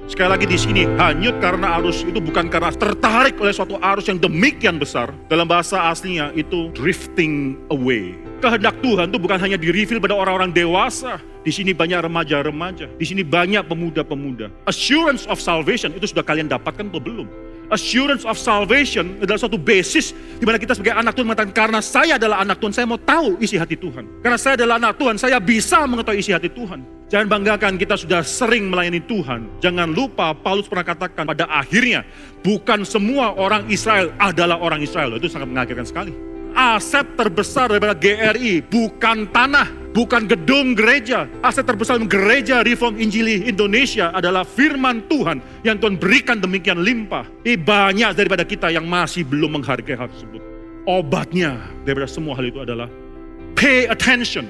Sekali lagi di sini, hanyut karena arus itu bukan karena tertarik oleh suatu arus yang demikian besar. Dalam bahasa aslinya itu drifting away. Kehendak Tuhan itu bukan hanya di-reveal pada orang-orang dewasa. Di sini banyak remaja-remaja, di sini banyak pemuda-pemuda. Assurance of salvation itu sudah kalian dapatkan atau belum? Assurance of salvation adalah suatu basis di mana kita sebagai anak Tuhan mengatakan, karena saya adalah anak Tuhan, saya mau tahu isi hati Tuhan. Karena saya adalah anak Tuhan, saya bisa mengetahui isi hati Tuhan. Jangan banggakan kita sudah sering melayani Tuhan. Jangan lupa Paulus pernah katakan pada akhirnya, bukan semua orang Israel adalah orang Israel. Itu sangat mengagetkan sekali. Aset terbesar daripada GRI bukan tanah, bukan gedung gereja. Aset terbesar gereja Reform Injili Indonesia adalah firman Tuhan yang Tuhan berikan demikian limpah. Banyak daripada kita yang masih belum menghargai hal tersebut. Obatnya daripada semua hal itu adalah pay attention.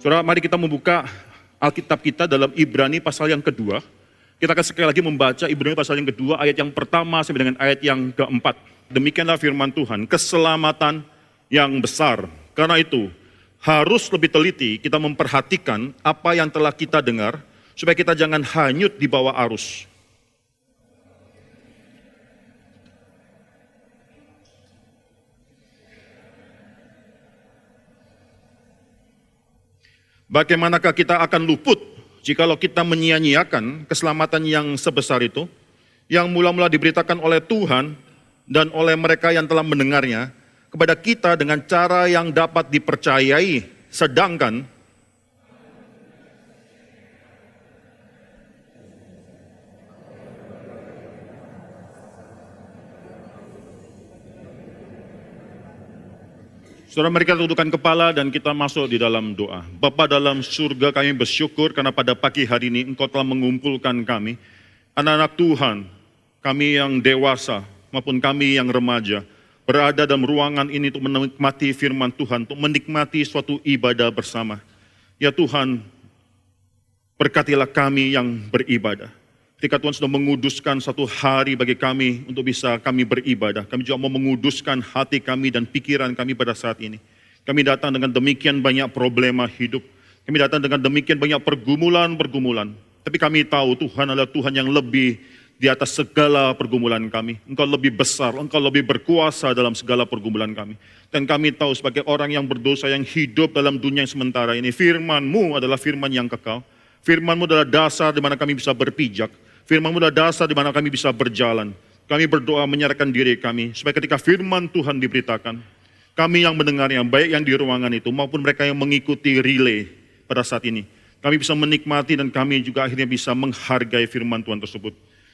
Saudara, mari kita membuka Alkitab kita dalam Ibrani pasal yang kedua. Kita akan sekali lagi membaca Ibrani pasal yang kedua, ayat yang pertama sampai dengan ayat yang keempat. Demikianlah firman Tuhan, keselamatan yang besar. Karena itu, harus lebih teliti kita memperhatikan apa yang telah kita dengar, supaya kita jangan hanyut di bawah arus. Bagaimanakah kita akan luput jikalau kita menyia-nyiakan keselamatan yang sebesar itu, yang mula-mula diberitakan oleh Tuhan dan oleh mereka yang telah mendengarnya, kepada kita dengan cara yang dapat dipercayai, sedangkan saudara, mari kita tundukkan kepala dan kita masuk di dalam doa. Bapa dalam surga, kami bersyukur karena pada pagi hari ini Engkau telah mengumpulkan kami, anak-anak Tuhan, kami yang dewasa maupun kami yang remaja, berada dalam ruangan ini untuk menikmati firman Tuhan, untuk menikmati suatu ibadah bersama. Ya Tuhan, berkatilah kami yang beribadah. Ketika Tuhan sudah menguduskan satu hari bagi kami untuk bisa kami beribadah, kami juga mau menguduskan hati kami dan pikiran kami pada saat ini. Kami datang dengan demikian banyak problema hidup. Kami datang dengan demikian banyak pergumulan-pergumulan. Tapi kami tahu Tuhan adalah Tuhan yang lebih di atas segala pergumulan kami. Engkau lebih besar, Engkau lebih berkuasa dalam segala pergumulan kami. Dan kami tahu sebagai orang yang berdosa yang hidup dalam dunia yang sementara ini, firman-Mu adalah firman yang kekal. Firman-Mu adalah dasar di mana kami bisa berpijak. Firman-Mu adalah dasar di mana kami bisa berjalan. Kami berdoa menyerahkan diri kami, supaya ketika firman Tuhan diberitakan, kami yang mendengarnya, baik yang di ruangan itu, maupun mereka yang mengikuti relay pada saat ini, kami bisa menikmati dan kami juga akhirnya bisa menghargai firman Tuhan tersebut.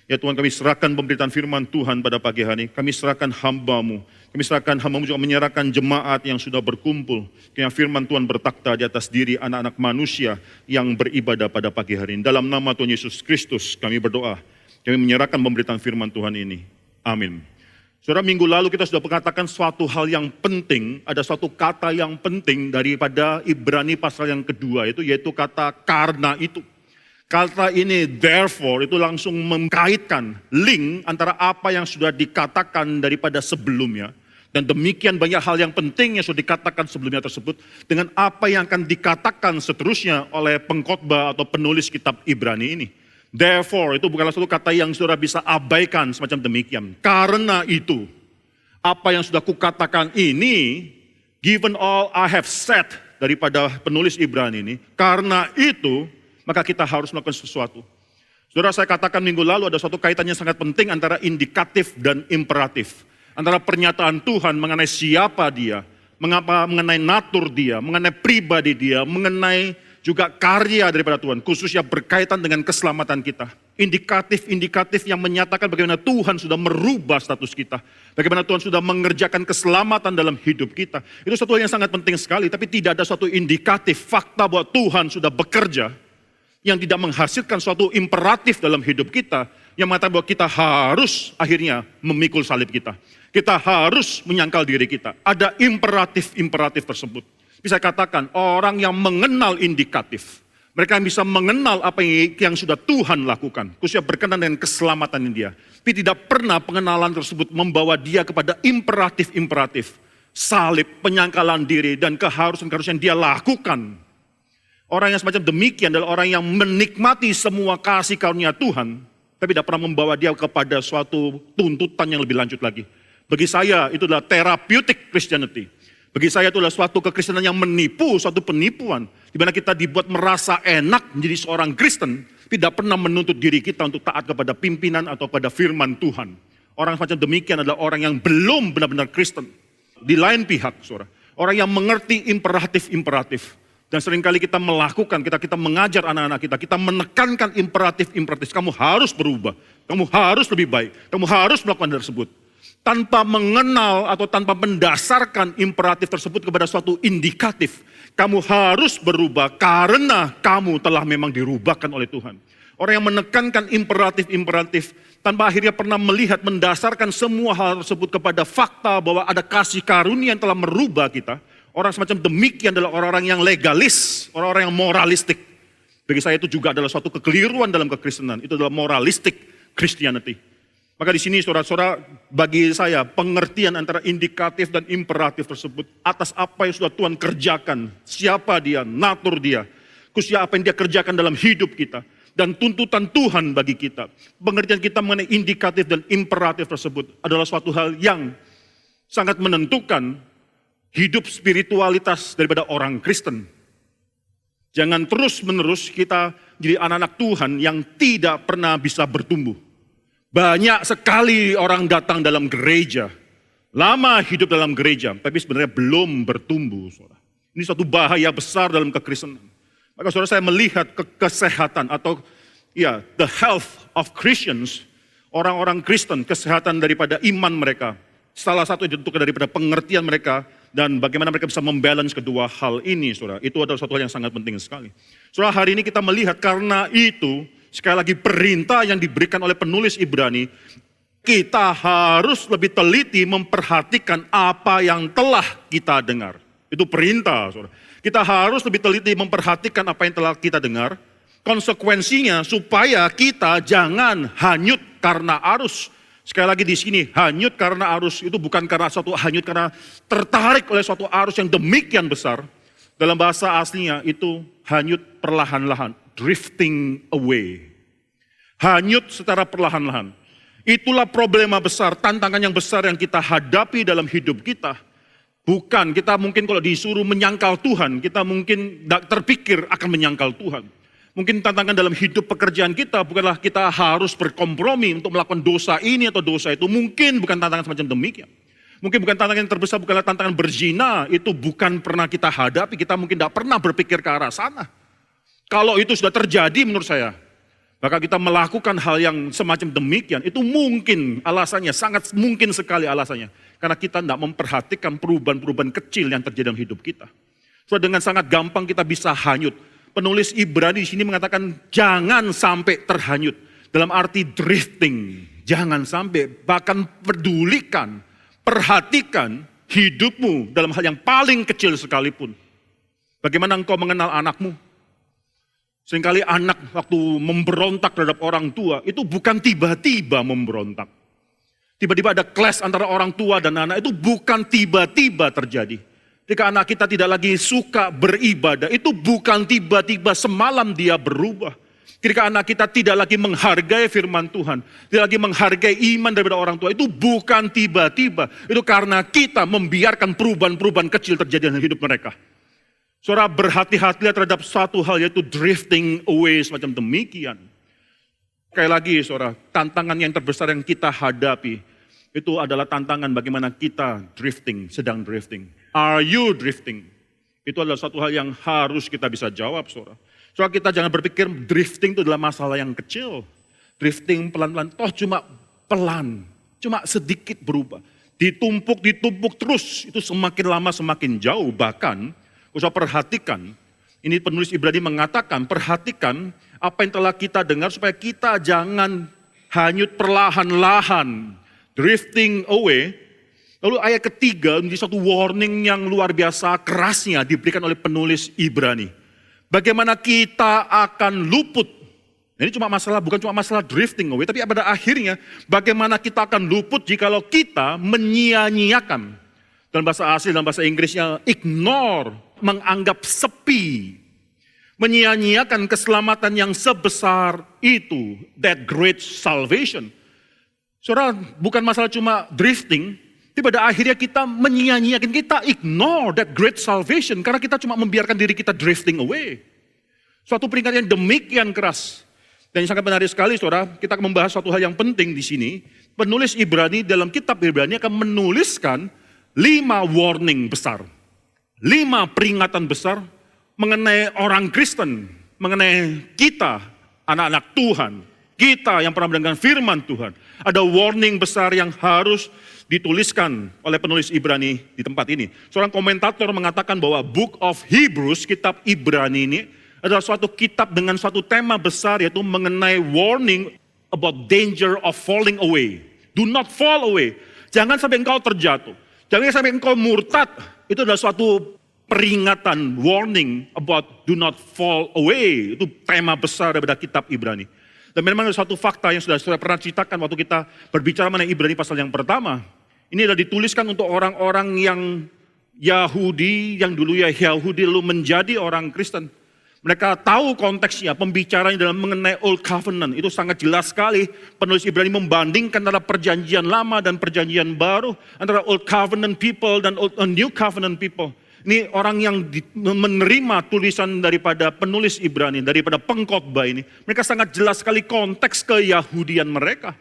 Ya Tuhan, kami serahkan pemberitaan firman Tuhan pada pagi hari. Kami serahkan hamba-Mu. Kami serahkan hamba-Mu juga menyerahkan jemaat yang sudah berkumpul. Kiranya firman Tuhan bertakhta di atas diri anak-anak manusia yang beribadah pada pagi hari ini. Dalam nama Tuhan Yesus Kristus kami berdoa. Kami menyerahkan pemberitaan firman Tuhan ini. Amin. Saudara, minggu lalu kita sudah mengatakan suatu hal yang penting. Ada suatu kata yang penting daripada Ibrani pasal yang kedua itu, yaitu kata karena itu. Kata ini therefore itu langsung mengkaitkan link antara apa yang sudah dikatakan daripada sebelumnya. Dan demikian banyak hal yang penting yang sudah dikatakan sebelumnya tersebut dengan apa yang akan dikatakan seterusnya oleh pengkhotbah atau penulis kitab Ibrani ini. Therefore itu bukanlah suatu kata yang saudara bisa abaikan semacam demikian. Karena itu, apa yang sudah kukatakan ini, given all I have said daripada penulis Ibrani ini, karena itu, maka kita harus melakukan sesuatu. Saudara, saya katakan minggu lalu ada suatu kaitan yang sangat penting antara indikatif dan imperatif. Antara pernyataan Tuhan mengenai siapa dia, mengenai natur dia, mengenai pribadi dia, mengenai juga karya daripada Tuhan, khususnya berkaitan dengan keselamatan kita. Indikatif-indikatif yang menyatakan bagaimana Tuhan sudah merubah status kita. Bagaimana Tuhan sudah mengerjakan keselamatan dalam hidup kita. Itu satu hal yang sangat penting sekali, tapi tidak ada suatu indikatif fakta bahwa Tuhan sudah bekerja yang tidak menghasilkan suatu imperatif dalam hidup kita, yang mengatakan bahwa kita harus akhirnya memikul salib kita. Kita harus menyangkal diri kita. Ada imperatif-imperatif tersebut. Bisa katakan orang yang mengenal indikatif, Mereka yang bisa mengenal apa yang sudah Tuhan lakukan. Khususnya berkenan dengan keselamatan dia. Tapi tidak pernah pengenalan tersebut membawa dia kepada imperatif-imperatif. Salib, penyangkalan diri, dan keharusan-keharusan yang dia lakukan. Orang yang semacam demikian adalah orang yang menikmati semua kasih karunia Tuhan. Tapi tidak pernah membawa dia kepada suatu tuntutan yang lebih lanjut lagi. Bagi saya itu adalah therapeutic Christianity. Bagi saya itu adalah suatu kekristenan yang menipu, suatu penipuan. Di mana kita dibuat merasa enak menjadi seorang Kristen, tidak pernah menuntut diri kita untuk taat kepada pimpinan atau pada firman Tuhan. Orang semacam demikian adalah orang yang belum benar-benar Kristen. Di lain pihak, saudara, orang yang mengerti imperatif-imperatif. Dan seringkali kita melakukan, kita mengajar anak-anak kita menekankan imperatif-imperatif. Kamu harus berubah, kamu harus lebih baik, kamu harus melakukan hal tersebut. Tanpa mengenal atau tanpa mendasarkan imperatif tersebut kepada suatu indikatif. Kamu harus berubah karena kamu telah memang dirubahkan oleh Tuhan. Orang yang menekankan imperatif-imperatif tanpa akhirnya pernah melihat, mendasarkan semua hal tersebut kepada fakta bahwa ada kasih karunia yang telah merubah kita. Orang semacam demikian adalah orang-orang yang legalis, orang-orang yang moralistik. Bagi saya itu juga adalah suatu kekeliruan dalam kekristenan. Itu adalah moralistic Christianity. Maka di sini saudara-saudara, bagi saya pengertian antara indikatif dan imperatif tersebut atas apa yang sudah Tuhan kerjakan, siapa dia, natur dia, khususnya apa yang dia kerjakan dalam hidup kita, dan tuntutan Tuhan bagi kita. Pengertian kita mengenai indikatif dan imperatif tersebut adalah suatu hal yang sangat menentukan hidup spiritualitas daripada orang Kristen. Jangan terus-menerus kita jadi anak-anak Tuhan yang tidak pernah bisa bertumbuh. Banyak sekali orang datang dalam gereja, lama hidup dalam gereja, tapi sebenarnya belum bertumbuh. Saudara. Ini suatu bahaya besar dalam kekristenan. Maka saudara, saya melihat kesehatan atau the health of Christians, orang-orang Kristen, kesehatan daripada iman mereka. Salah satu ditentukan daripada pengertian mereka dan bagaimana mereka bisa membalance kedua hal ini, saudara. Itu adalah suatu hal yang sangat penting sekali. Saudara, hari ini kita melihat karena itu, sekali lagi perintah yang diberikan oleh penulis Ibrani, kita harus lebih teliti memperhatikan apa yang telah kita dengar. Itu perintah, saudara. Kita harus lebih teliti memperhatikan apa yang telah kita dengar. Konsekuensinya supaya kita jangan hanyut karena arus. Sekali lagi di sini, hanyut karena arus itu bukan karena suatu hanyut karena tertarik oleh suatu arus yang demikian besar. Dalam bahasa aslinya itu hanyut perlahan-lahan. Drifting away. Hanyut secara perlahan-lahan. Itulah problema besar, tantangan yang besar yang kita hadapi dalam hidup kita. Bukan, kita mungkin kalau disuruh menyangkal Tuhan, kita mungkin tidak terpikir akan menyangkal Tuhan. Mungkin tantangan dalam hidup pekerjaan kita bukanlah kita harus berkompromi untuk melakukan dosa ini atau dosa itu. Mungkin bukan tantangan semacam demikian. Mungkin bukan tantangan yang terbesar, bukanlah tantangan berzina. Itu bukan pernah kita hadapi, kita mungkin tidak pernah berpikir ke arah sana. Kalau itu sudah terjadi menurut saya, maka kita melakukan hal yang semacam demikian, itu mungkin alasannya, sangat mungkin sekali alasannya. Karena kita tidak memperhatikan perubahan-perubahan kecil yang terjadi dalam hidup kita. So, dengan sangat gampang kita bisa hanyut. Penulis Ibrani di sini mengatakan jangan sampai terhanyut. Dalam arti drifting, jangan sampai, bahkan pedulikan, perhatikan hidupmu dalam hal yang paling kecil sekalipun. Bagaimana engkau mengenal anakmu? Seringkali anak waktu memberontak terhadap orang tua, itu bukan tiba-tiba memberontak. Tiba-tiba ada clash antara orang tua dan anak, itu bukan tiba-tiba terjadi. Ketika anak kita tidak lagi suka beribadah, itu bukan tiba-tiba semalam dia berubah. Ketika anak kita tidak lagi menghargai firman Tuhan, tidak lagi menghargai iman daripada orang tua, itu bukan tiba-tiba. Itu karena kita membiarkan perubahan-perubahan kecil terjadi dalam hidup mereka. Saudara, berhati-hatilah terhadap satu hal, yaitu drifting away semacam demikian. Sekali lagi saudara, tantangan yang terbesar yang kita hadapi, itu adalah tantangan bagaimana kita drifting, sedang drifting. Are you drifting? Itu adalah satu hal yang harus kita bisa jawab, saudara. Saudara, kita jangan berpikir drifting itu adalah masalah yang kecil. Drifting pelan-pelan, toh cuma pelan, cuma sedikit berubah. Ditumpuk terus, itu semakin lama semakin jauh. Bahkan, usah perhatikan, ini penulis Ibrani mengatakan, perhatikan apa yang telah kita dengar supaya kita jangan hanyut perlahan-lahan, drifting away. Lalu ayat ketiga menjadi satu warning yang luar biasa kerasnya diberikan oleh penulis Ibrani. Bagaimana kita akan luput. Ini bukan cuma masalah drifting away, tapi pada akhirnya bagaimana kita akan luput jikalau kita menyia-nyiakan. Dalam bahasa asli, dalam bahasa Inggrisnya, ignore, menganggap sepi. Menyia-nyiakan keselamatan yang sebesar itu, that great salvation. Saudara, bukan masalah cuma drifting, tapi pada akhirnya kita menyia-nyiakan, kita ignore that great salvation, karena kita cuma membiarkan diri kita drifting away. Suatu peringatan yang demikian keras. Dan yang sangat menarik sekali, saudara, kita akan membahas suatu hal yang penting di sini. Penulis Ibrani dalam kitab Ibrani akan menuliskan 5 warning besar. 5 peringatan besar mengenai orang Kristen, mengenai kita, anak-anak Tuhan, kita yang pernah mendengar firman Tuhan. Ada warning besar yang harus dituliskan oleh penulis Ibrani di tempat ini. Seorang komentator mengatakan bahwa Book of Hebrews, kitab Ibrani ini, adalah suatu kitab dengan suatu tema besar, yaitu mengenai warning about danger of falling away. Do not fall away. Jangan sampai engkau terjatuh. Jangan sampai engkau murtad. Itu adalah suatu peringatan, warning about do not fall away. Itu tema besar daripada kitab Ibrani. Dan memang ada suatu fakta yang sudah pernah ceritakan waktu kita berbicara mengenai Ibrani pasal yang pertama. Ini adalah dituliskan untuk orang-orang yang Yahudi, yang dulu Yahudi lalu menjadi orang Kristen. Mereka tahu konteksnya, pembicaranya dalam mengenai Old Covenant. Itu sangat jelas sekali. Penulis Ibrani membandingkan antara perjanjian lama dan perjanjian baru. Antara Old Covenant people dan New Covenant people. Ini orang yang menerima tulisan daripada penulis Ibrani, daripada pengkhotbah ini. Mereka sangat jelas sekali konteks keyahudian mereka.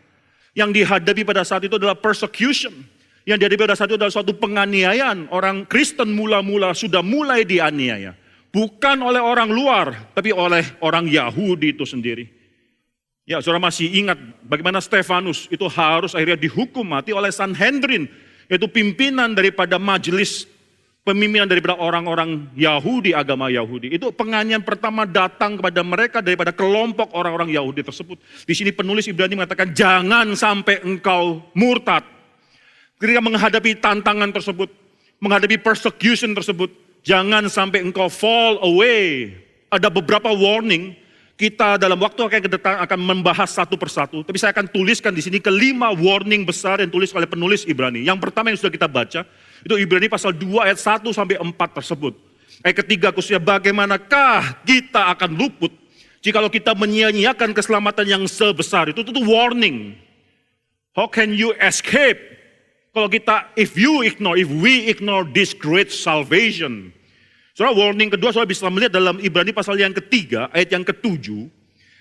Yang dihadapi pada saat itu adalah persecution. Yang dihadapi pada saat itu adalah suatu penganiayaan. Orang Kristen mula-mula sudah mulai dianiaya. Bukan oleh orang luar, tapi oleh orang Yahudi itu sendiri. Ya, saudara masih ingat bagaimana Stefanus itu harus akhirnya dihukum mati oleh Sanhedrin, yaitu pimpinan daripada majelis, pemimpinan daripada orang-orang Yahudi, agama Yahudi. Itu penganiayaan pertama datang kepada mereka daripada kelompok orang-orang Yahudi tersebut. Di sini penulis Ibrani mengatakan, jangan sampai engkau murtad. Ketika menghadapi tantangan tersebut, menghadapi persecution tersebut, jangan sampai engkau fall away. Ada beberapa warning, kita dalam waktu akan membahas satu persatu. Tapi saya akan tuliskan di sini ke-5 warning besar yang tulis oleh penulis Ibrani. Yang pertama yang sudah kita baca, itu Ibrani pasal 2 ayat 1 sampai 4 tersebut. Ayat ketiga khususnya, bagaimanakah kita akan luput jikalau kita menyia-nyiakan keselamatan yang sebesar itu warning. How can you escape? Kalau if we ignore this great salvation. Soalnya warning kedua, soalnya bisa melihat dalam Ibrani pasal yang ketiga, ayat yang ke-7.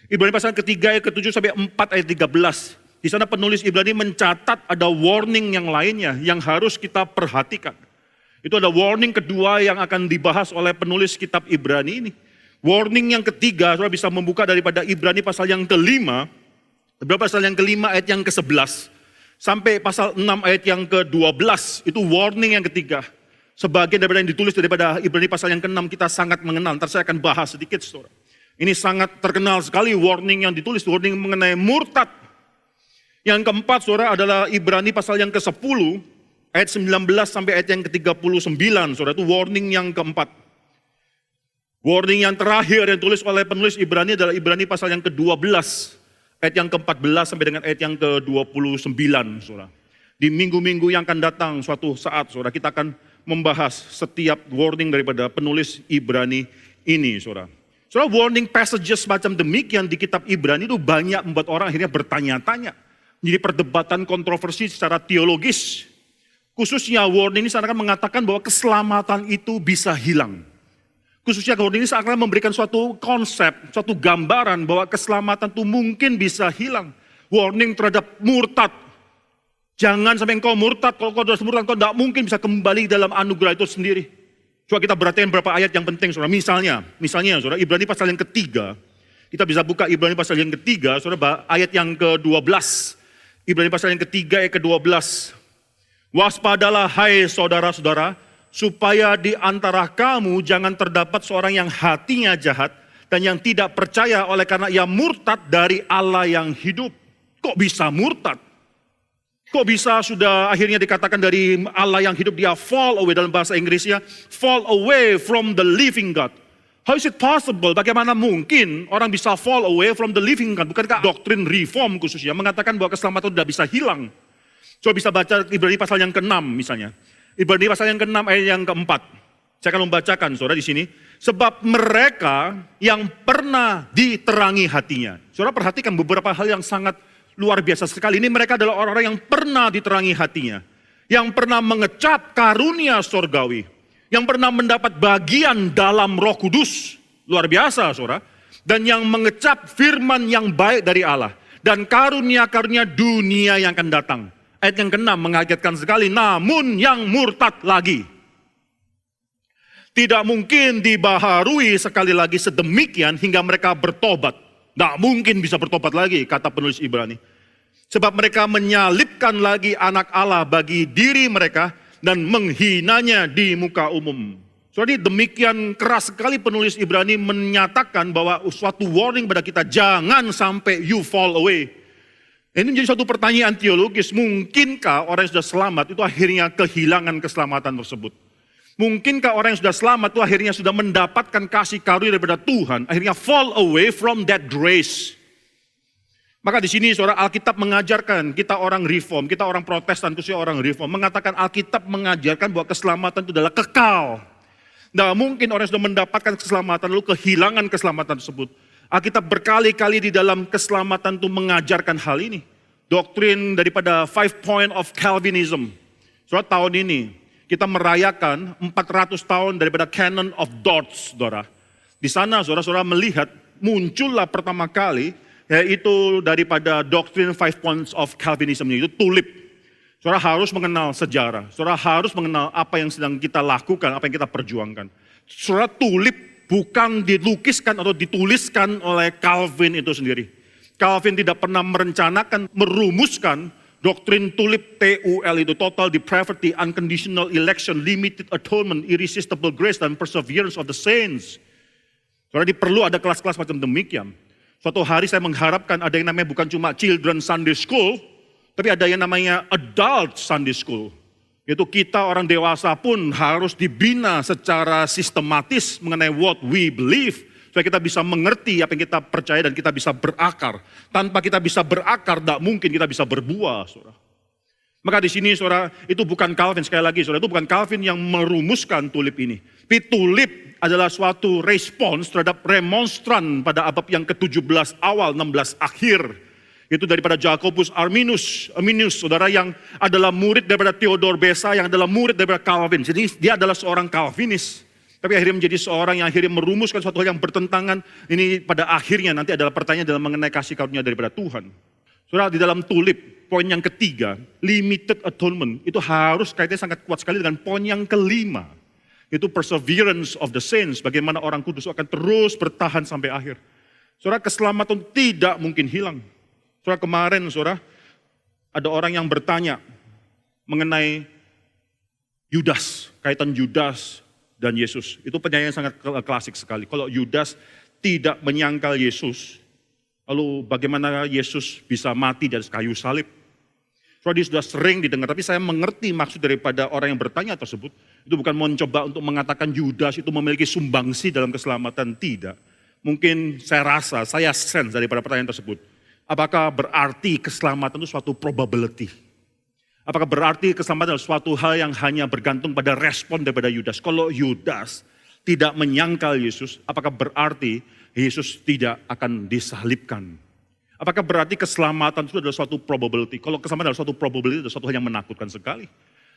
Ibrani pasal ketiga, ayat ke-7 sampai 4 ayat 13. Di sana penulis Ibrani mencatat ada warning yang lainnya yang harus kita perhatikan. Itu ada warning kedua yang akan dibahas oleh penulis kitab Ibrani ini. Warning yang ketiga, soalnya bisa membuka daripada Ibrani pasal yang ke-5. Pasal yang ke-5 ayat yang ke-11. Sampai pasal 6 ayat yang ke-12, itu warning yang ketiga. Sebagian daripada yang ditulis daripada Ibrani pasal yang ke-6 kita sangat mengenal. Ntar saya akan bahas sedikit, saudara. Ini sangat terkenal sekali warning yang ditulis, warning mengenai murtad. Yang keempat, saudara, adalah Ibrani pasal yang ke-10, ayat 19 sampai ayat yang ke-39, saudara. Itu warning yang keempat. Warning yang terakhir yang ditulis oleh penulis Ibrani adalah Ibrani pasal yang ke-12. Ayat yang ke-14 sampai dengan ayat yang ke-29, saudara. Di minggu-minggu yang akan datang suatu saat, saudara, kita akan membahas setiap warning daripada penulis Ibrani ini, saudara. Saudara, warning passages macam demikian di kitab Ibrani itu banyak membuat orang akhirnya bertanya-tanya. Menjadi perdebatan kontroversi secara teologis. Khususnya warning ini seakan mengatakan bahwa keselamatan itu bisa hilang. Khususnya warning ini seakan memberikan suatu konsep, suatu gambaran bahwa keselamatan itu mungkin bisa hilang. Warning terhadap murtad. Jangan sampai engkau murtad, kalau kau sudah murtad, engkau tidak mungkin bisa kembali dalam anugerah itu sendiri. Coba kita perhatikan beberapa ayat yang penting, saudara. Misalnya, saudara, Ibrani pasal yang ketiga. Kita bisa buka Ibrani pasal yang ketiga, saudara, ayat yang ke-12. Ibrani pasal yang ketiga, ayat ke-12. Waspadalah, hai saudara-saudara, supaya di antara kamu jangan terdapat seorang yang hatinya jahat dan yang tidak percaya oleh karena ia murtad dari Allah yang hidup. Kok bisa murtad? Kok bisa sudah akhirnya dikatakan dari Allah yang hidup dia fall away, dalam bahasa Inggrisnya fall away from the living God. How is it possible? Bagaimana mungkin orang bisa fall away from the living God? Bukankah doktrin reform khususnya mengatakan bahwa keselamatan tidak bisa hilang? Coba bisa baca Ibrani pasal yang ke-6 misalnya. Ibrani pasal yang ke-6 ayat yang ke-4. Saya akan membacakan saudara di sini. Sebab mereka yang pernah diterangi hatinya. Saudara perhatikan beberapa hal yang sangat luar biasa sekali. Ini mereka adalah orang-orang yang pernah diterangi hatinya. Yang pernah mengecap karunia surgawi. Yang pernah mendapat bagian dalam Roh Kudus. Luar biasa saudara. Dan yang mengecap firman yang baik dari Allah. Dan karunia-karunia dunia yang akan datang. Ayat yang ke-6 mengagetkan sekali, namun yang murtad lagi. Tidak mungkin dibaharui sekali lagi sedemikian hingga mereka bertobat. Tidak mungkin bisa bertobat lagi, kata penulis Ibrani. Sebab mereka menyalibkan lagi anak Allah bagi diri mereka dan menghinanya di muka umum. Jadi demikian keras sekali penulis Ibrani menyatakan bahwa suatu warning pada kita, jangan sampai you fall away. Ini menjadi suatu pertanyaan teologis, mungkinkah orang yang sudah selamat itu akhirnya kehilangan keselamatan tersebut? Mungkinkah orang yang sudah selamat itu akhirnya sudah mendapatkan kasih karunia daripada Tuhan, akhirnya fall away from that grace? Maka di sini saudara, Alkitab mengajarkan, kita orang reform, kita orang Protestan, khususnya orang reform, mengatakan Alkitab mengajarkan bahwa keselamatan itu adalah kekal. Tidak mungkin orang yang sudah mendapatkan keselamatan lalu kehilangan keselamatan tersebut. Alkitab berkali-kali di dalam keselamatan itu mengajarkan hal ini. Doktrin daripada 5 point of Calvinism. Saudara, tahun ini kita merayakan 400 tahun daripada Canon of Dort, saudara. Di sana saudara-saudara melihat muncullah pertama kali, yaitu daripada doktrin 5 points of Calvinism, itu tulip. Saudara harus mengenal sejarah, saudara harus mengenal apa yang sedang kita lakukan, apa yang kita perjuangkan. Saudara, tulip bukan dilukiskan atau dituliskan oleh Calvin itu sendiri. Calvin tidak pernah merencanakan, merumuskan doktrin tulip TUL itu, total depravity, unconditional election, limited atonement, irresistible grace, dan perseverance of the saints. Soalnya perlu ada kelas-kelas macam demikian. Suatu hari saya mengharapkan ada yang namanya bukan cuma children Sunday school, tapi ada yang namanya adult Sunday school. Yaitu kita orang dewasa pun harus dibina secara sistematis mengenai what we believe. Supaya kita bisa mengerti apa yang kita percaya dan kita bisa berakar. Tanpa kita bisa berakar, tidak mungkin kita bisa berbuah, saudara. Maka di sini, saudara, itu bukan Calvin, sekali lagi, saudara, itu bukan Calvin yang merumuskan tulip ini. Tapi tulip adalah suatu respons terhadap remonstran pada abad yang ke-17 awal, 16 akhir. Itu daripada Jacobus Arminius, saudara, yang adalah murid daripada Theodor Beza, yang adalah murid daripada Calvin. Jadi dia adalah seorang Calvinis. Tapi akhirnya menjadi seorang yang akhirnya merumuskan suatu hal yang bertentangan. Ini pada akhirnya nanti adalah pertanyaan dalam mengenai kasih karunia daripada Tuhan. Saudara, di dalam tulip, poin yang ketiga, limited atonement, itu harus kaitannya sangat kuat sekali dengan poin yang kelima. Itu perseverance of the saints, bagaimana orang kudus akan terus bertahan sampai akhir. Saudara, keselamatan tidak mungkin hilang. Saudara, kemarin saudara, ada orang yang bertanya mengenai Yudas, kaitan Yudas dan Yesus. Itu pertanyaan yang sangat klasik sekali. Kalau Yudas tidak menyangkal Yesus, lalu bagaimana Yesus bisa mati di atas kayu salib? Saudara, dia sudah sering didengar, tapi saya mengerti maksud daripada orang yang bertanya tersebut. Itu bukan mencoba untuk mengatakan Yudas itu memiliki sumbangsi dalam keselamatan, tidak. Mungkin saya sense daripada pertanyaan tersebut. Apakah berarti keselamatan itu suatu probability? Apakah berarti keselamatan adalah suatu hal yang hanya bergantung pada respon daripada Yudas? Kalau Yudas tidak menyangkal Yesus, apakah berarti Yesus tidak akan disalibkan? Apakah berarti keselamatan itu adalah suatu probability? Kalau keselamatan adalah suatu probability, itu suatu hal yang menakutkan sekali.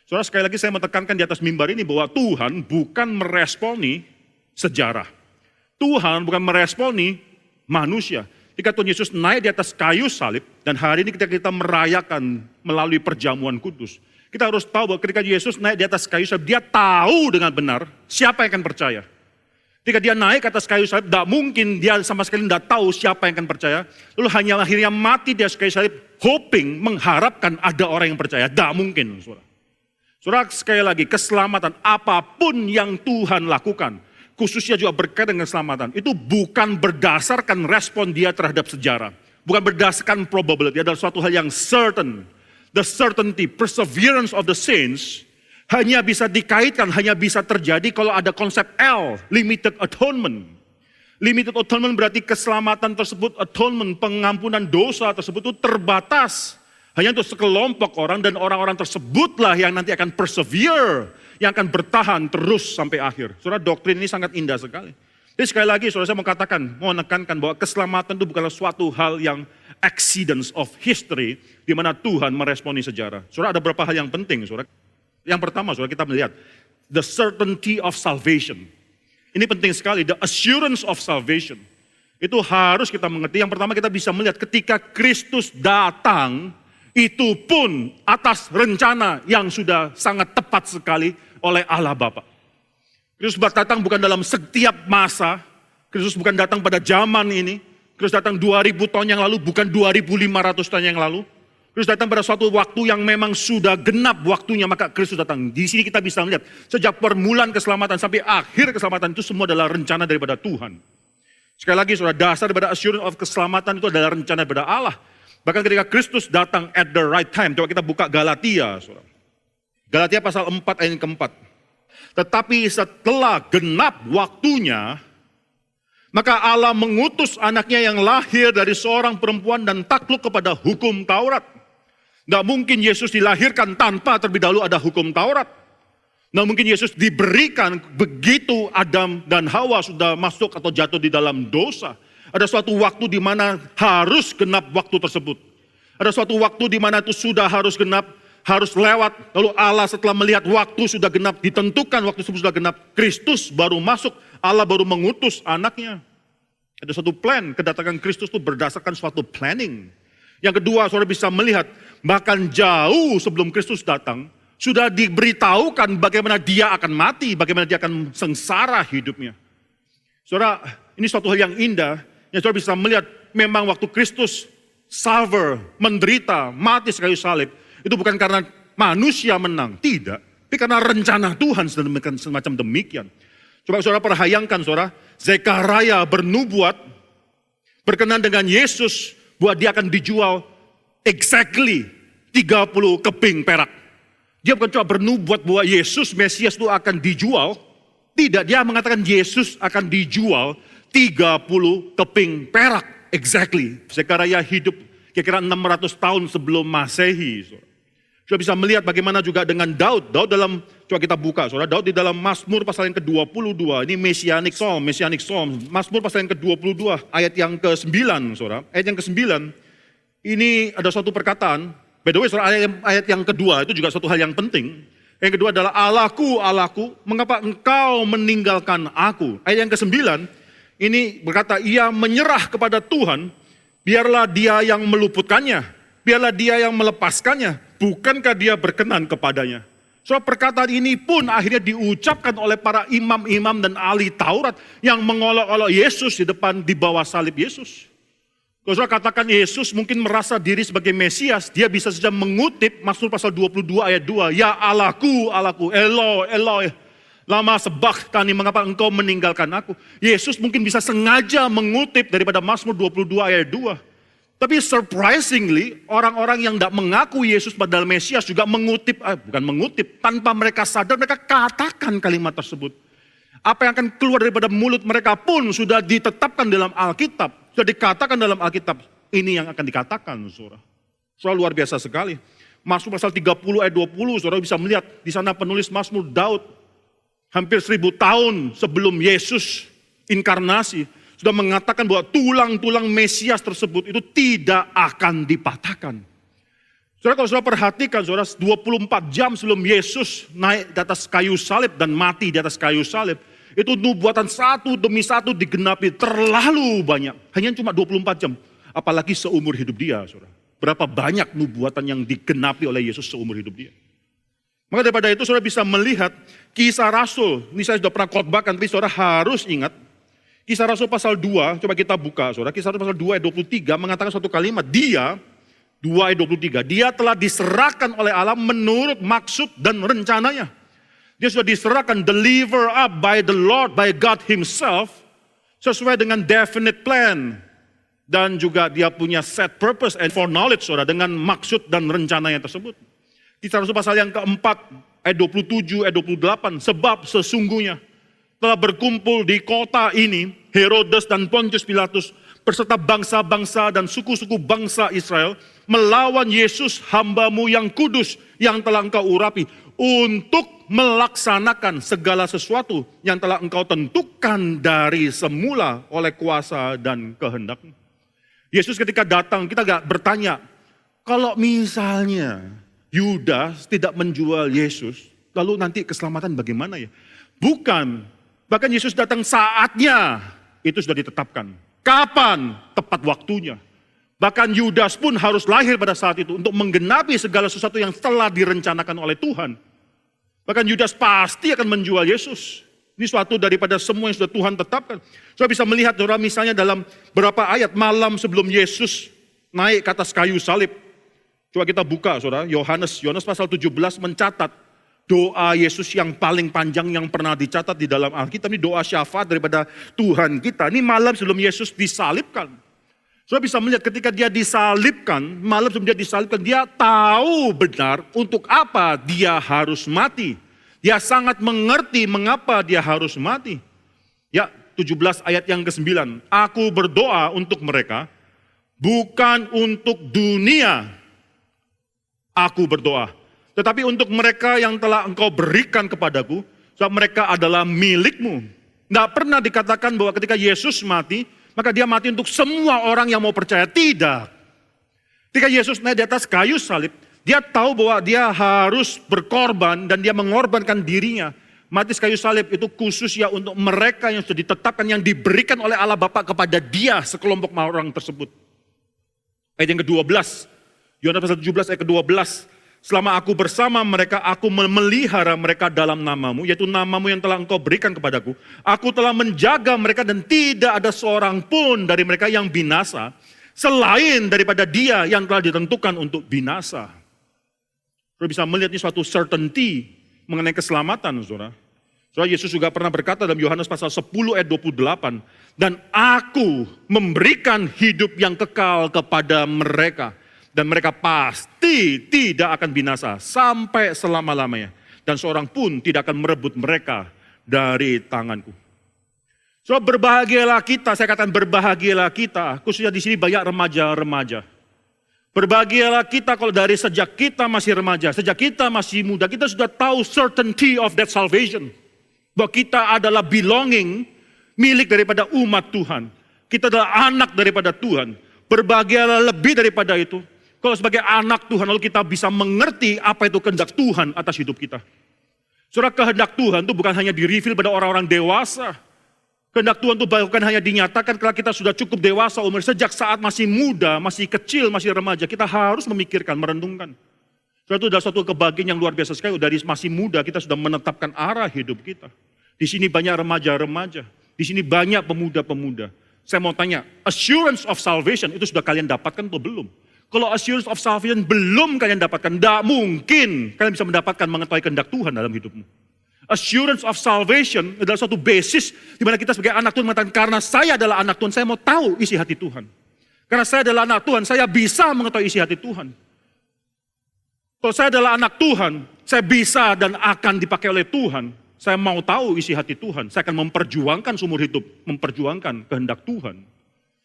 Saudara, sekali lagi saya menekankan di atas mimbar ini bahwa Tuhan bukan meresponi sejarah. Tuhan bukan meresponi manusia. Ketika Tuhan Yesus naik di atas kayu salib, dan hari ini kita merayakan melalui perjamuan kudus, kita harus tahu bahwa ketika Yesus naik di atas kayu salib, dia tahu dengan benar siapa yang akan percaya. Ketika dia naik ke atas kayu salib, tidak mungkin dia sama sekali tidak tahu siapa yang akan percaya. Lalu hanya akhirnya mati di atas kayu salib, hoping, mengharapkan ada orang yang percaya. Tidak mungkin, saudara. Saudara, sekali lagi, keselamatan apapun yang Tuhan lakukan, khususnya juga berkaitan dengan keselamatan, itu bukan berdasarkan respon dia terhadap sejarah. Bukan berdasarkan probability, adalah suatu hal yang certain. The certainty, perseverance of the saints, hanya bisa dikaitkan, hanya bisa terjadi kalau ada konsep L, limited atonement. Limited atonement berarti keselamatan tersebut, atonement, pengampunan dosa tersebut itu terbatas. Hanya untuk sekelompok orang dan orang-orang tersebutlah yang nanti akan persevere, yang akan bertahan terus sampai akhir. Saudara, doktrin ini sangat indah sekali. Jadi sekali lagi saudara, saya mau menekankan bahwa keselamatan itu bukanlah suatu hal yang accidents of history, di mana Tuhan meresponi sejarah. Saudara, ada beberapa hal yang penting, saudara. Yang pertama, saudara, kita melihat the certainty of salvation. Ini penting sekali, the assurance of salvation. Itu harus kita mengerti. Yang pertama kita bisa melihat ketika Kristus datang, itu pun atas rencana yang sudah sangat tepat sekali oleh Allah Bapa. Kristus datang bukan dalam setiap masa, Kristus bukan datang pada zaman ini, Kristus datang 2000 tahun yang lalu, bukan 2500 tahun yang lalu. Kristus datang pada suatu waktu yang memang sudah genap waktunya, maka Kristus datang. Di sini kita bisa melihat, sejak permulaan keselamatan sampai akhir keselamatan itu semua adalah rencana daripada Tuhan. Sekali lagi, saudara, dasar daripada assurance of keselamatan itu adalah rencana daripada Allah. Bahkan ketika Kristus datang at the right time, coba kita buka Galatia, saudara. Galatia pasal 4 ayat keempat. Tetapi setelah genap waktunya, maka Allah mengutus anaknya yang lahir dari seorang perempuan dan takluk kepada hukum Taurat. Nggak mungkin Yesus dilahirkan tanpa terlebih dahulu ada hukum Taurat. Nggak mungkin Yesus diberikan begitu Adam dan Hawa sudah masuk atau jatuh di dalam dosa. Ada suatu waktu di mana harus genap waktu tersebut. Ada suatu waktu di mana itu sudah harus genap, harus lewat. Lalu Allah setelah melihat waktu sudah genap, ditentukan waktu tersebut sudah genap, Kristus baru masuk, Allah baru mengutus anaknya. Ada suatu plan, kedatangan Kristus itu berdasarkan suatu planning. Yang kedua, saudara bisa melihat, bahkan jauh sebelum Kristus datang, sudah diberitahukan bagaimana dia akan mati, bagaimana dia akan sengsara hidupnya. Saudara, ini suatu hal yang indah, yang saudara bisa melihat memang waktu Kristus suffer, menderita, mati di kayu salib, itu bukan karena manusia menang, tidak. Tapi karena rencana Tuhan semacam demikian. Coba saudara perhayangkan saudara, Zekaria bernubuat berkenan dengan Yesus bahwa dia akan dijual exactly 30 keping perak. Dia bukan cuma bernubuat bahwa Yesus Mesias itu akan dijual, tidak, dia mengatakan Yesus akan dijual 30 keping perak exactly. Zekaria hidup kira-kira 600 tahun sebelum Masehi. Sudah bisa melihat bagaimana juga dengan Daud. Daud dalam, coba kita buka, saudara. Daud di dalam Mazmur pasal yang ke-22. Ini Messianic Psalm. Mazmur pasal yang ke-22, ayat yang ke-9, saudara. Ayat yang ke-9, ini ada suatu perkataan. By the way, saudara, ayat yang kedua itu juga suatu hal yang penting. Yang kedua adalah Allahku, Allahku, mengapa engkau meninggalkan aku? Ayat yang ke-9, ini berkata, ia menyerah kepada Tuhan, biarlah dia yang meluputkannya, biarlah dia yang melepaskannya. Bukankah dia berkenan kepadanya? So perkataan ini pun akhirnya diucapkan oleh para imam-imam dan ahli Taurat yang mengolok-olok Yesus di bawah salib Yesus. Kalau saudara katakan Yesus mungkin merasa diri sebagai Mesias, dia bisa saja mengutip Mazmur pasal 22 ayat 2. Ya Allahku, Allahku, Eloi, Eloi, lama sabachthani, mengapa engkau meninggalkan aku? Yesus mungkin bisa sengaja mengutip daripada Mazmur 22 ayat 2. Tapi surprisingly, orang-orang yang tidak mengaku Yesus adalah Mesias juga mengutip, bukan mengutip, tanpa mereka sadar mereka katakan kalimat tersebut. Apa yang akan keluar daripada mulut mereka pun sudah ditetapkan dalam Alkitab. Sudah dikatakan dalam Alkitab, ini yang akan dikatakan, saudara. Saudara, luar biasa sekali. Mazmur pasal 30 ayat 20, saudara bisa melihat di sana penulis Mazmur Daud hampir 1000 tahun sebelum Yesus inkarnasi sudah mengatakan bahwa tulang-tulang Mesias tersebut itu tidak akan dipatahkan. Saudara, kalau saudara perhatikan, saudara, 24 jam sebelum Yesus naik di atas kayu salib dan mati di atas kayu salib, itu nubuatan satu demi satu digenapi terlalu banyak. Hanya cuma 24 jam, apalagi seumur hidup dia, saudara. Berapa banyak nubuatan yang digenapi oleh Yesus seumur hidup dia. Maka daripada itu saudara bisa melihat Kisah Rasul. Ini saya sudah pernah khotbahkan, tapi saudara harus ingat. Kisah Rasul pasal 2, coba kita buka saudara. Kisah Rasul pasal 2 ayat 23 mengatakan suatu kalimat. Dia, 2 ayat 23, dia telah diserahkan oleh Allah menurut maksud dan rencananya. Dia sudah diserahkan, deliver up by the Lord, by God himself. Sesuai dengan definite plan. Dan juga dia punya set purpose and foreknowledge saudara. Dengan maksud dan rencananya tersebut. Kisah Rasul pasal yang keempat, ayat 27, ayat 28. Sebab sesungguhnya telah berkumpul di kota ini, Herodes dan Pontius Pilatus, beserta bangsa-bangsa dan suku-suku bangsa Israel, melawan Yesus hamba-Mu yang kudus, yang telah Engkau urapi, untuk melaksanakan segala sesuatu yang telah Engkau tentukan dari semula oleh kuasa dan kehendak-Mu. Yesus ketika datang, kita gak bertanya, kalau misalnya Yudas tidak menjual Yesus, lalu nanti keselamatan bagaimana ya? Bukan, bahkan Yesus datang saatnya, itu sudah ditetapkan. Kapan? Tepat waktunya. Bahkan Yudas pun harus lahir pada saat itu untuk menggenapi segala sesuatu yang telah direncanakan oleh Tuhan. Bahkan Yudas pasti akan menjual Yesus. Ini suatu daripada semua yang sudah Tuhan tetapkan. Saudara bisa melihat, saudara, misalnya dalam beberapa ayat malam sebelum Yesus naik ke atas kayu salib. Coba kita buka, saudara, Yohanes pasal 17 mencatat doa Yesus yang paling panjang yang pernah dicatat di dalam Alkitab. Ini doa syafaat daripada Tuhan kita. Ini malam sebelum Yesus disalibkan. Saudara bisa melihat ketika dia disalibkan, malam sebelum dia disalibkan, dia tahu benar untuk apa dia harus mati. Dia sangat mengerti mengapa dia harus mati. Ya, 17 ayat yang ke-9. Aku berdoa untuk mereka, bukan untuk dunia. Aku berdoa. Tetapi untuk mereka yang telah Engkau berikan kepadaku, sebab mereka adalah milik-Mu. Tidak pernah dikatakan bahwa ketika Yesus mati, maka dia mati untuk semua orang yang mau percaya. Tidak. Ketika Yesus naik di atas kayu salib, dia tahu bahwa dia harus berkorban dan dia mengorbankan dirinya. Mati kayu salib itu khusus ya untuk mereka yang sudah ditetapkan, yang diberikan oleh Allah Bapa kepada dia, sekelompok orang tersebut. Ayat yang ke-12, Yohanes pasal 17 ayat ke-12. Selama aku bersama mereka, aku memelihara mereka dalam namamu, yaitu namamu yang telah Engkau berikan kepadaku. Aku telah menjaga mereka dan tidak ada seorang pun dari mereka yang binasa, selain daripada dia yang telah ditentukan untuk binasa. Saudara bisa melihat ini suatu certainty mengenai keselamatan, saudara. Saudara, Yesus juga pernah berkata dalam Yohanes pasal 10 ayat 28, dan aku memberikan hidup yang kekal kepada mereka. Dan mereka pasti tidak akan binasa sampai selama-lamanya. Dan seorang pun tidak akan merebut mereka dari tanganku. So berbahagialah kita, saya katakan berbahagialah kita. Khususnya di sini banyak remaja-remaja. Berbahagialah kita kalau dari sejak kita masih remaja, sejak kita masih muda, kita sudah tahu certainty of that salvation. Bahwa kita adalah belonging, milik daripada umat Tuhan. Kita adalah anak daripada Tuhan. Berbahagialah lebih daripada itu. Kalau sebagai anak Tuhan, lalu kita bisa mengerti apa itu kehendak Tuhan atas hidup kita. Saudara, kehendak Tuhan itu bukan hanya di-reveal pada orang-orang dewasa. Kehendak Tuhan itu bukan hanya dinyatakan kalau kita sudah cukup dewasa umur. Sejak saat masih muda, masih kecil, masih remaja, kita harus memikirkan, merenungkan. Saudara, itu adalah suatu kebahagiaan yang luar biasa sekali. Dari masih muda kita sudah menetapkan arah hidup kita. Di sini banyak remaja-remaja. Di sini banyak pemuda-pemuda. Saya mau tanya, assurance of salvation itu sudah kalian dapatkan atau belum? Kalau assurance of salvation belum kalian dapatkan, tidak mungkin kalian bisa mendapatkan mengetahui kehendak Tuhan dalam hidupmu. Assurance of salvation adalah suatu basis di mana kita sebagai anak Tuhan mengatakan, karena saya adalah anak Tuhan, saya mau tahu isi hati Tuhan. Karena saya adalah anak Tuhan, saya bisa mengetahui isi hati Tuhan. Kalau saya adalah anak Tuhan, saya bisa dan akan dipakai oleh Tuhan. Saya mau tahu isi hati Tuhan, saya akan memperjuangkan seumur hidup, memperjuangkan kehendak Tuhan.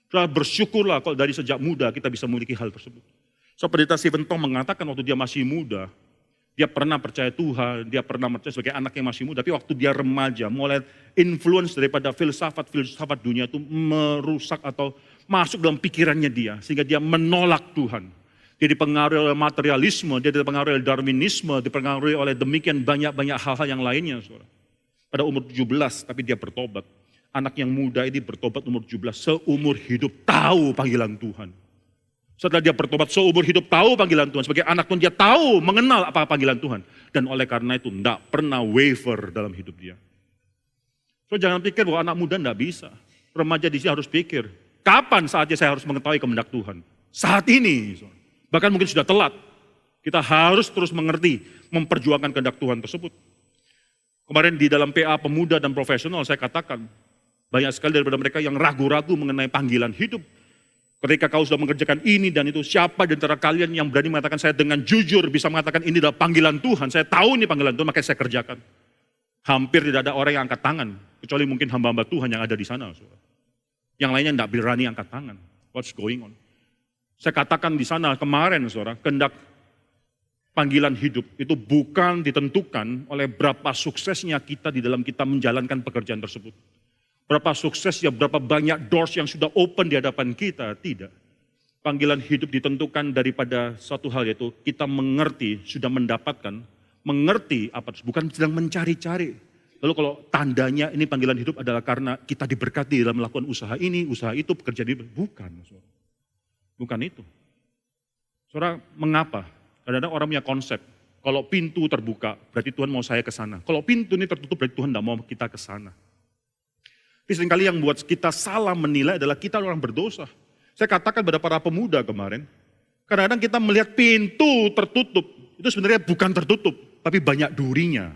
Saudara, bersyukurlah kalau dari sejak muda kita bisa memiliki hal tersebut. So, Pendeta Stephen Tong mengatakan waktu dia masih muda, dia pernah percaya Tuhan, dia pernah percaya sebagai anak yang masih muda, tapi waktu dia remaja, mulai influence daripada filsafat dunia itu merusak atau masuk dalam pikirannya dia, sehingga dia menolak Tuhan. Dia dipengaruhi oleh materialisme, dia dipengaruhi oleh Darwinisme, dipengaruhi oleh demikian banyak-banyak hal-hal yang lainnya. Saudara. Pada umur 17, tapi dia bertobat. Anak yang muda ini bertobat umur 17, seumur hidup tahu panggilan Tuhan. Setelah dia bertobat seumur hidup tahu panggilan Tuhan. Sebagai anak Tuhan dia tahu, mengenal apa panggilan Tuhan. Dan oleh karena itu tidak pernah waver dalam hidup dia. So jangan pikir bahwa anak muda tidak bisa. Remaja di sini harus pikir, kapan saatnya saya harus mengetahui kehendak Tuhan? Saat ini. Bahkan mungkin sudah telat. Kita harus terus mengerti, memperjuangkan kehendak Tuhan tersebut. Kemarin di dalam PA pemuda dan profesional saya katakan, banyak sekali daripada mereka yang ragu-ragu mengenai panggilan hidup. Ketika kau sudah mengerjakan ini dan itu, siapa di antara kalian yang berani mengatakan saya dengan jujur bisa mengatakan ini adalah panggilan Tuhan, saya tahu ini panggilan Tuhan, makanya saya kerjakan. Hampir tidak ada orang yang angkat tangan. kecuali mungkin hamba-hamba Tuhan yang ada di sana. Saudara. Yang lainnya tidak berani angkat tangan. What's going on? Saya katakan di sana kemarin, saudara, kehendak panggilan hidup itu bukan ditentukan oleh berapa suksesnya kita di dalam kita menjalankan pekerjaan tersebut. Berapa suksesnya, berapa banyak doors yang sudah open di hadapan kita, tidak. Panggilan hidup ditentukan daripada satu hal, yaitu kita mengerti, sudah mendapatkan, mengerti apa, bukan sedang mencari-cari. Lalu kalau tandanya ini panggilan hidup adalah karena kita diberkati dalam melakukan usaha ini, usaha itu, pekerjaan ini. Bukan. Bukan itu. Saudara, mengapa? Kadang-kadang orang punya konsep, kalau pintu terbuka, berarti Tuhan mau saya ke sana. Kalau pintu ini tertutup, berarti Tuhan tidak mau kita ke sana. Tapi seringkali yang buat kita salah menilai adalah kita orang berdosa. Saya katakan pada para pemuda kemarin, kadang-kadang kita melihat pintu tertutup, itu sebenarnya bukan tertutup, tapi banyak durinya.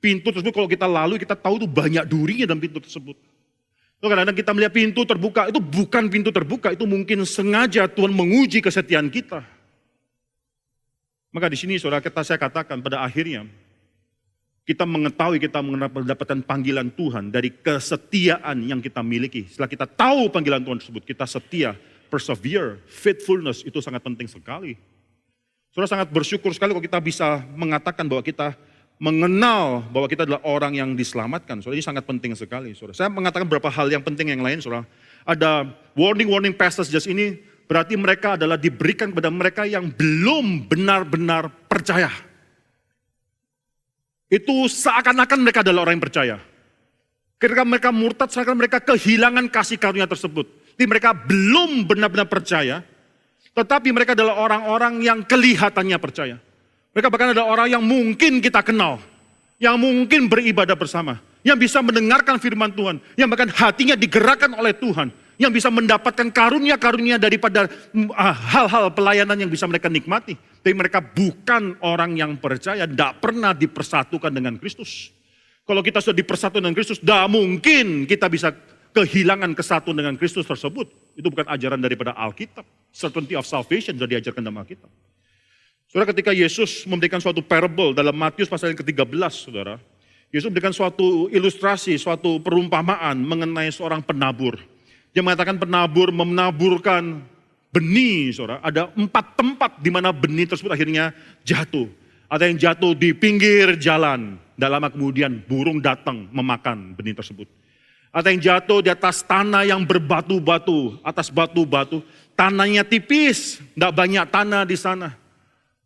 Pintu tersebut kalau kita lalui, kita tahu itu banyak durinya dalam pintu tersebut. Lalu kadang-kadang kita melihat pintu terbuka, itu bukan pintu terbuka, itu mungkin sengaja Tuhan menguji kesetiaan kita. Maka di sini saudara saya katakan pada akhirnya, kita mengetahui kita mendapatkan panggilan Tuhan dari kesetiaan yang kita miliki. Setelah kita tahu panggilan Tuhan tersebut, kita setia, persevere, faithfulness itu sangat penting sekali. Saudara sangat bersyukur sekali kalau kita bisa mengatakan bahwa kita mengenal bahwa kita adalah orang yang diselamatkan. Saudara, ini sangat penting sekali. Saudara. Saya mengatakan beberapa hal yang penting yang lain. Saudara. Ada warning passages ini berarti mereka adalah diberikan kepada mereka yang belum benar-benar percaya. Itu seakan-akan mereka adalah orang yang percaya. Ketika mereka murtad, seakan mereka kehilangan kasih karunia tersebut. Jadi mereka belum benar-benar percaya, tetapi mereka adalah orang-orang yang kelihatannya percaya. Mereka bahkan adalah orang yang mungkin kita kenal, yang mungkin beribadah bersama, yang bisa mendengarkan firman Tuhan, yang bahkan hatinya digerakkan oleh Tuhan, yang bisa mendapatkan karunia-karunia daripada hal-hal pelayanan yang bisa mereka nikmati. Tapi mereka bukan orang yang percaya, tidak pernah dipersatukan dengan Kristus. Kalau kita sudah dipersatukan dengan Kristus, tidak mungkin kita bisa kehilangan kesatuan dengan Kristus tersebut. Itu bukan ajaran daripada Alkitab. Certainty of salvation sudah diajarkan dalam Alkitab. Saudara, ketika Yesus memberikan suatu parable dalam Matius pasal yang ke-13, saudara, Yesus memberikan suatu ilustrasi, suatu perumpamaan mengenai seorang penabur. Dia mengatakan penabur menaburkan benih, saudara. Ada 4 tempat di mana benih tersebut akhirnya jatuh. Ada yang jatuh di pinggir jalan, tidak lama kemudian burung datang memakan benih tersebut. Ada yang jatuh di atas tanah yang berbatu-batu, atas batu-batu, tanahnya tipis, tidak banyak tanah di sana.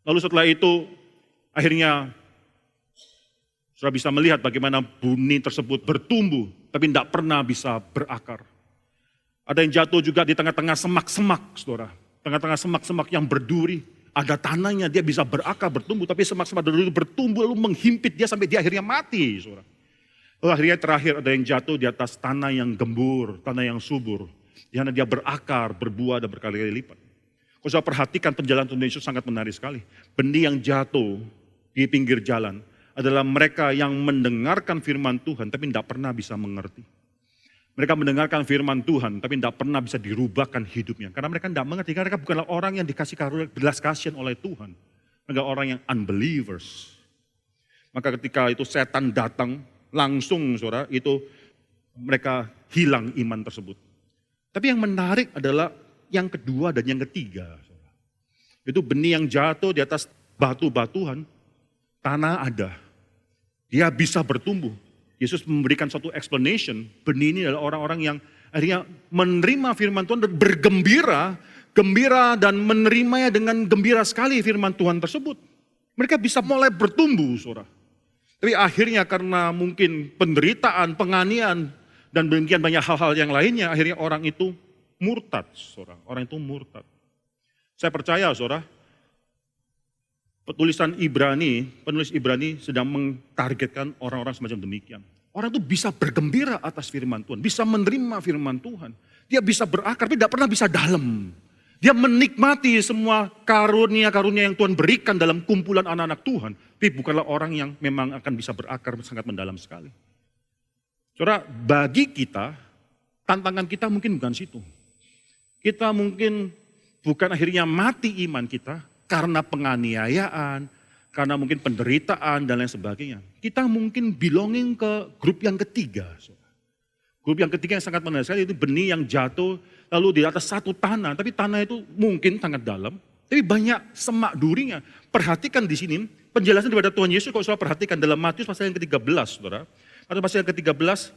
Lalu setelah itu, akhirnya sudah bisa melihat bagaimana benih tersebut bertumbuh, tapi tidak pernah bisa berakar. Ada yang jatuh juga di tengah-tengah semak-semak, saudara. Tengah-tengah semak-semak yang berduri, ada tanahnya, dia bisa berakar, bertumbuh, tapi semak-semak berduri bertumbuh, lalu menghimpit dia sampai dia akhirnya mati, saudara. Lalu akhirnya terakhir ada yang jatuh di atas tanah yang gembur, tanah yang subur, di mana dia berakar, berbuah, dan berkali-kali lipat. Kalau saya perhatikan penjalanan Tuhan Yesus sangat menarik sekali. Benih yang jatuh di pinggir jalan adalah mereka yang mendengarkan firman Tuhan tapi tidak pernah bisa mengerti. Mereka mendengarkan firman Tuhan tapi tidak pernah bisa dirubahkan hidupnya. Karena mereka tidak mengerti, karena mereka bukanlah orang yang dikasih karunia belas kasihan oleh Tuhan. Mereka orang yang unbelievers. Maka ketika itu setan datang, langsung saudara, itu mereka hilang iman tersebut. Tapi yang menarik adalah yang kedua dan yang ketiga. Itu benih yang jatuh di atas batu-batuan, tanah ada. Dia bisa bertumbuh. Yesus memberikan suatu explanation, benih ini adalah orang-orang yang akhirnya menerima firman Tuhan dan bergembira, gembira dan menerimanya dengan gembira sekali firman Tuhan tersebut. Mereka bisa mulai bertumbuh, saudara. Tapi akhirnya karena mungkin penderitaan, penganiayaan, dan demikian banyak hal-hal yang lainnya, akhirnya orang itu murtad, saudara. Orang itu murtad. Saya percaya, saudara, penulis Ibrani sedang mentargetkan orang-orang semacam demikian. Orang itu bisa bergembira atas firman Tuhan, bisa menerima firman Tuhan. Dia bisa berakar, tapi tidak pernah bisa dalam. Dia menikmati semua karunia-karunia yang Tuhan berikan dalam kumpulan anak-anak Tuhan. Tapi bukanlah orang yang memang akan bisa berakar sangat mendalam sekali. Saudara, bagi kita, tantangan kita mungkin bukan situ. Kita mungkin bukan akhirnya mati iman kita karena penganiayaan, karena mungkin penderitaan dan lain sebagainya. Kita mungkin belonging ke grup yang ketiga. Grup yang ketiga yang sangat menarik sekali, itu benih yang jatuh lalu di atas satu tanah, tapi tanah itu mungkin sangat dalam, tapi banyak semak durinya. Perhatikan di sini, penjelasan daripada Tuhan Yesus kalau saudara perhatikan dalam Matius pasal yang ke-13, saudara. Atau pasal yang ke-13,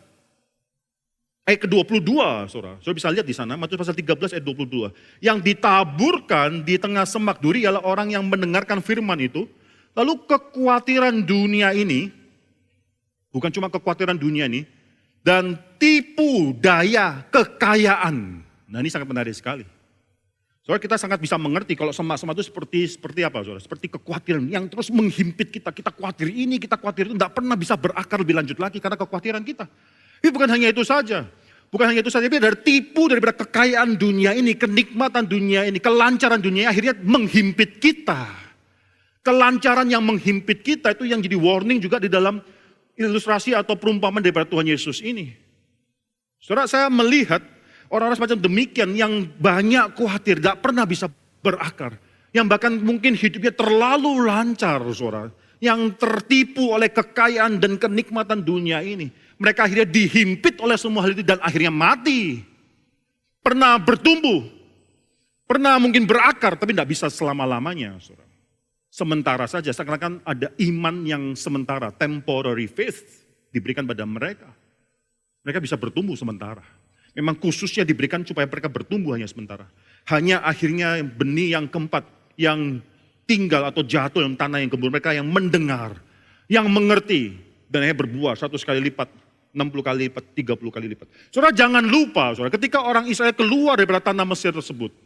ayat ke-22, saudara. Saudara bisa lihat di sana, Matius pasal 13 ayat 22. Yang ditaburkan di tengah semak duri ialah orang yang mendengarkan firman itu. Lalu kekhawatiran dunia ini, bukan cuma kekhawatiran dunia ini, dan tipu daya kekayaan. Nah ini sangat menarik sekali. Saudara kita sangat bisa mengerti kalau semak-semak itu seperti apa saudara? Seperti kekhawatiran yang terus menghimpit kita. Kita khawatir ini, kita khawatir itu, tidak pernah bisa berakar lebih lanjut lagi karena kekhawatiran kita. Tapi bukan hanya itu saja. Bukan hanya itu saja, tapi dari tipu daripada kekayaan dunia ini, kenikmatan dunia ini, kelancaran dunia ini akhirnya menghimpit kita. Kelancaran yang menghimpit kita itu yang jadi warning juga di dalam ilustrasi atau perumpamaan daripada Tuhan Yesus ini. Saudara, saya melihat orang-orang semacam demikian yang banyak khawatir, tidak pernah bisa berakar. Yang bahkan mungkin hidupnya terlalu lancar, saudara. Yang tertipu oleh kekayaan dan kenikmatan dunia ini. Mereka akhirnya dihimpit oleh semua hal itu dan akhirnya mati. Pernah bertumbuh, pernah mungkin berakar, tapi tidak bisa selama-lamanya. Saudara. Sementara saja, seakan-akan ada iman yang sementara, temporary faith diberikan pada mereka. Mereka bisa bertumbuh sementara. Memang khususnya diberikan supaya mereka bertumbuh hanya sementara. Hanya akhirnya benih yang keempat, yang tinggal atau jatuh dalam tanah yang gembur, mereka yang mendengar, yang mengerti, dan akhirnya berbuah 100 kali lipat, 60 kali lipat, 30 kali lipat. Saudara jangan lupa, saudara, ketika orang Israel keluar daripada tanah Mesir tersebut,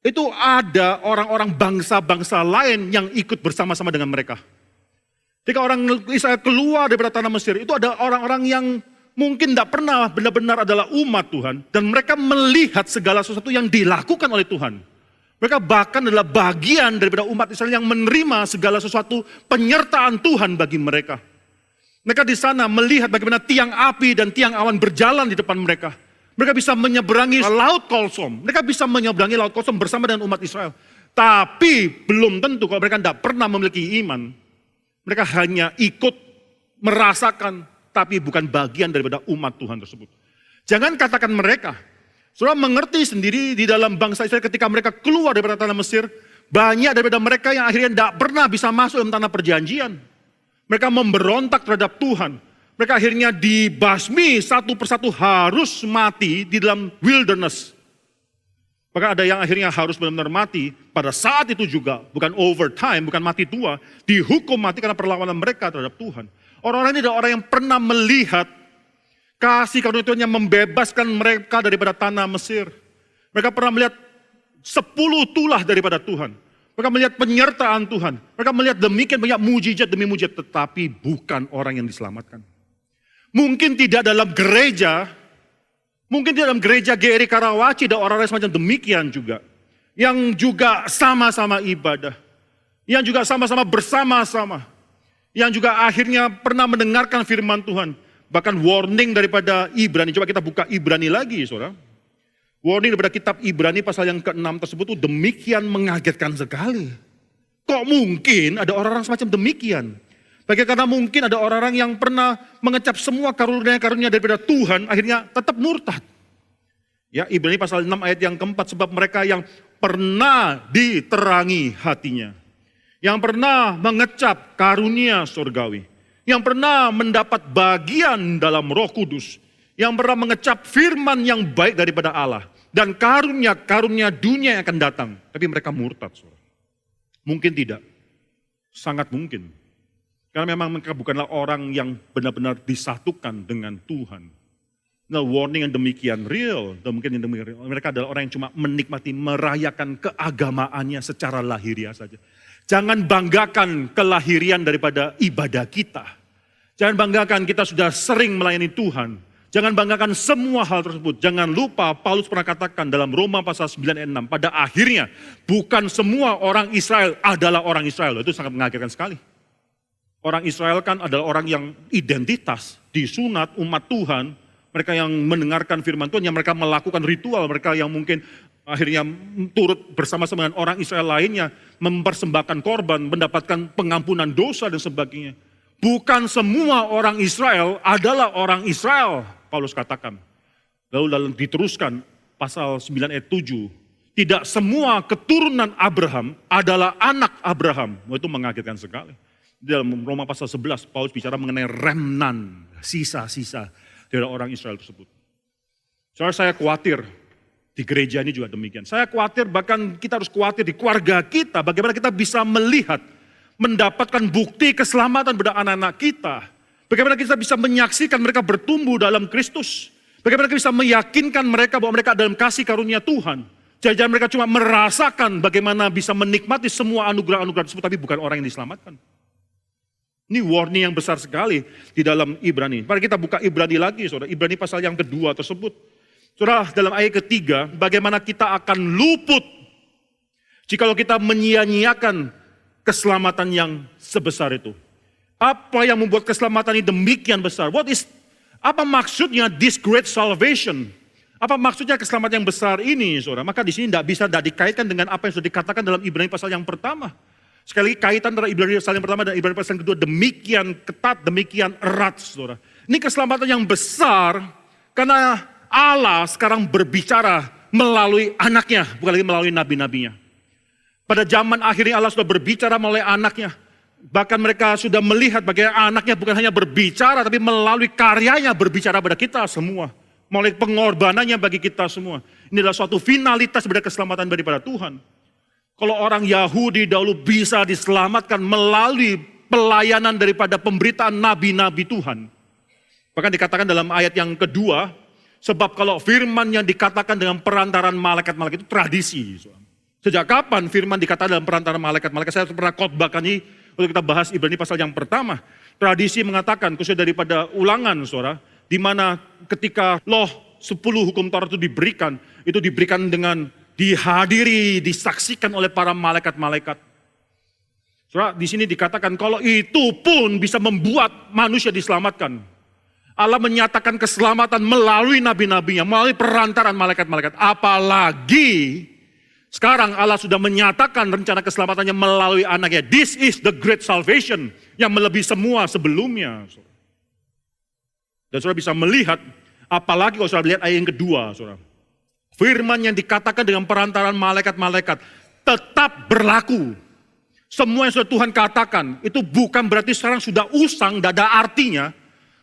itu ada orang-orang bangsa-bangsa lain yang ikut bersama-sama dengan mereka. Ketika orang Israel keluar daripada tanah Mesir, itu ada orang-orang yang mungkin tidak pernah benar-benar adalah umat Tuhan. Dan mereka melihat segala sesuatu yang dilakukan oleh Tuhan. Mereka bahkan adalah bagian daripada umat Israel yang menerima segala sesuatu penyertaan Tuhan bagi mereka. Mereka di sana melihat bagaimana tiang api dan tiang awan berjalan di depan mereka. Mereka bisa menyeberangi Laut Kolsom. Mereka bisa menyeberangi Laut Kolsom bersama dengan umat Israel. Tapi belum tentu kalau mereka tidak pernah memiliki iman. Mereka hanya ikut merasakan, tapi bukan bagian daripada umat Tuhan tersebut. Jangan katakan mereka. Saudara mengerti sendiri di dalam bangsa Israel ketika mereka keluar daripada tanah Mesir. Banyak daripada mereka yang akhirnya tidak pernah bisa masuk dalam tanah perjanjian. Mereka memberontak terhadap Tuhan. Mereka akhirnya dibasmi satu persatu harus mati di dalam wilderness. Maka ada yang akhirnya harus benar-benar mati pada saat itu juga. Bukan overtime, bukan mati tua. Dihukum mati karena perlawanan mereka terhadap Tuhan. Orang-orang ini adalah orang yang pernah melihat kasih karunia Tuhan yang membebaskan mereka daripada tanah Mesir. Mereka pernah melihat 10 tulah daripada Tuhan. Mereka melihat penyertaan Tuhan. Mereka melihat demikian banyak mujizat demi mujizat. Tetapi bukan orang yang diselamatkan. Mungkin tidak dalam gereja, mungkin dalam gereja GRI Karawaci ada orang-orang semacam demikian juga. Yang juga sama-sama ibadah. Yang juga sama-sama bersama-sama. Yang juga akhirnya pernah mendengarkan firman Tuhan. Bahkan warning daripada Ibrani. Coba kita buka Ibrani lagi, saudara. Warning daripada kitab Ibrani pasal yang ke-6 tersebut itu demikian mengagetkan sekali. Kok mungkin ada orang-orang semacam demikian? Bagaimana mungkin ada orang-orang yang pernah mengecap semua karunia-karunia daripada Tuhan, akhirnya tetap murtad. Ya, Ibrani pasal 6 ayat yang keempat, sebab mereka yang pernah diterangi hatinya. Yang pernah mengecap karunia surgawi. Yang pernah mendapat bagian dalam Roh Kudus. Yang pernah mengecap firman yang baik daripada Allah. Dan karunia-karunia dunia yang akan datang. Tapi mereka murtad. Mungkin tidak. Sangat mungkin. Karena memang mereka bukanlah orang yang benar-benar disatukan dengan Tuhan. Nah, warning yang demikian real. Dan mungkin yang demikian real. Mereka adalah orang yang cuma menikmati, merayakan keagamaannya secara lahiriah saja. Jangan banggakan kelahirian daripada ibadah kita. Jangan banggakan kita sudah sering melayani Tuhan. Jangan banggakan semua hal tersebut. Jangan lupa Paulus pernah katakan dalam Roma pasal 9 ayat 6. Pada akhirnya bukan semua orang Israel adalah orang Israel. Itu sangat mengagetkan sekali. Orang Israel kan adalah orang yang identitas, disunat umat Tuhan. Mereka yang mendengarkan firman Tuhan, yang mereka melakukan ritual. Mereka yang mungkin akhirnya turut bersama-sama dengan orang Israel lainnya, mempersembahkan korban, mendapatkan pengampunan dosa dan sebagainya. Bukan semua orang Israel adalah orang Israel, Paulus katakan. Lalu diteruskan pasal 9 ayat 7. Tidak semua keturunan Abraham adalah anak Abraham. Itu mengagetkan sekali. Di dalam Roma pasal 11, Paulus bicara mengenai remnan, sisa-sisa dari orang Israel tersebut. Soalnya saya khawatir, di gereja ini juga demikian. Saya khawatir, bahkan kita harus khawatir di keluarga kita, bagaimana kita bisa melihat, mendapatkan bukti keselamatan pada anak-anak kita. Bagaimana kita bisa menyaksikan mereka bertumbuh dalam Kristus. Bagaimana kita bisa meyakinkan mereka bahwa mereka dalam kasih karunia Tuhan. Jangan mereka cuma merasakan bagaimana bisa menikmati semua anugerah-anugerah tersebut, tapi bukan orang yang diselamatkan. Ini warning yang besar sekali di dalam Ibrani. Mari kita buka Ibrani lagi, saudara. Ibrani pasal yang kedua tersebut. Saudara, dalam ayat ketiga, bagaimana kita akan luput jikalau kita menyia-nyiakan keselamatan yang sebesar itu. Apa yang membuat keselamatan ini demikian besar? Apa maksudnya this great salvation? Apa maksudnya keselamatan yang besar ini, saudara? Maka di sini tidak dikaitkan dengan apa yang sudah dikatakan dalam Ibrani pasal yang pertama. Sekali lagi kaitan antara Ibrani pasal yang pertama dan Ibrani pasal yang kedua demikian ketat, demikian erat, saudara. Ini keselamatan yang besar karena Allah sekarang berbicara melalui anaknya, bukan lagi melalui nabi-nabinya. Pada zaman akhir ini Allah sudah berbicara melalui anaknya. Bahkan mereka sudah melihat bagaimana anaknya bukan hanya berbicara, tapi melalui karyanya berbicara pada kita semua. Melalui pengorbanannya bagi kita semua. Ini adalah suatu finalitas daripada keselamatan daripada Tuhan. Kalau orang Yahudi dahulu bisa diselamatkan melalui pelayanan daripada pemberitaan nabi-nabi Tuhan. Bahkan dikatakan dalam ayat yang kedua, sebab kalau firman yang dikatakan dengan perantaran malaikat-malaikat itu tradisi. Sejak kapan firman dikatakan dalam perantaran malaikat-malaikat? Saya pernah khotbahkan ini untuk kita bahas Ibrani pasal yang pertama. Tradisi mengatakan, khususnya daripada ulangan, saudara, di mana ketika loh 10 hukum Taurat itu diberikan dengan dihadiri, disaksikan oleh para malaikat-malaikat. Saudara, di sini dikatakan kalau itu pun bisa membuat manusia diselamatkan. Allah menyatakan keselamatan melalui nabi-nabinya, melalui perantaran malaikat-malaikat. Apalagi sekarang Allah sudah menyatakan rencana keselamatannya melalui anaknya. This is the great salvation yang melebihi semua sebelumnya. Dan saudara bisa melihat, apalagi kalau saudara lihat ayat yang kedua, saudara. Firman yang dikatakan dengan perantaran malaikat-malaikat tetap berlaku. Semua yang sudah Tuhan katakan, itu bukan berarti sekarang sudah usang, tidak ada artinya.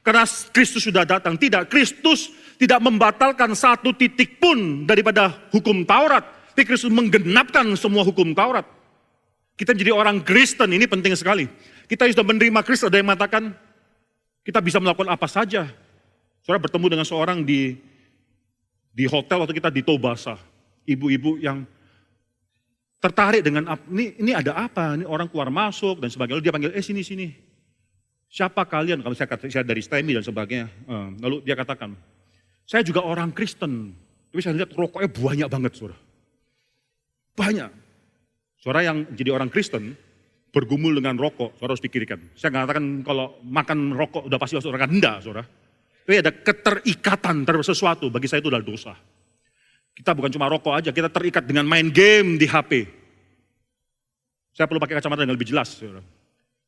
Karena Kristus sudah datang. Tidak, Kristus tidak membatalkan satu titik pun daripada hukum Taurat. Tapi Kristus menggenapkan semua hukum Taurat. Kita menjadi orang Kristen, ini penting sekali. Kita sudah menerima Kristus, ada yang mengatakan kita bisa melakukan apa saja. Saudara bertemu dengan seorang di hotel waktu kita di Tobasa. Ibu-ibu yang tertarik dengan ini ada apa, ini orang keluar masuk dan sebagainya. Lalu dia panggil, sini. Siapa kalian? Kalau saya dari STEMI dan sebagainya. Lalu dia katakan, saya juga orang Kristen. Tapi saya lihat rokoknya banyak banget, saudara. Banyak. Saudara yang jadi orang Kristen, bergumul dengan rokok, saudara harus pikirkan. Saya mengatakan kalau makan rokok udah pasti masuk neraka. Enggak, saudara. Tapi ada keterikatan terhadap sesuatu, bagi saya itu adalah dosa. Kita bukan cuma rokok aja, kita terikat dengan main game di HP. Saya perlu pakai kacamata yang lebih jelas, saudara.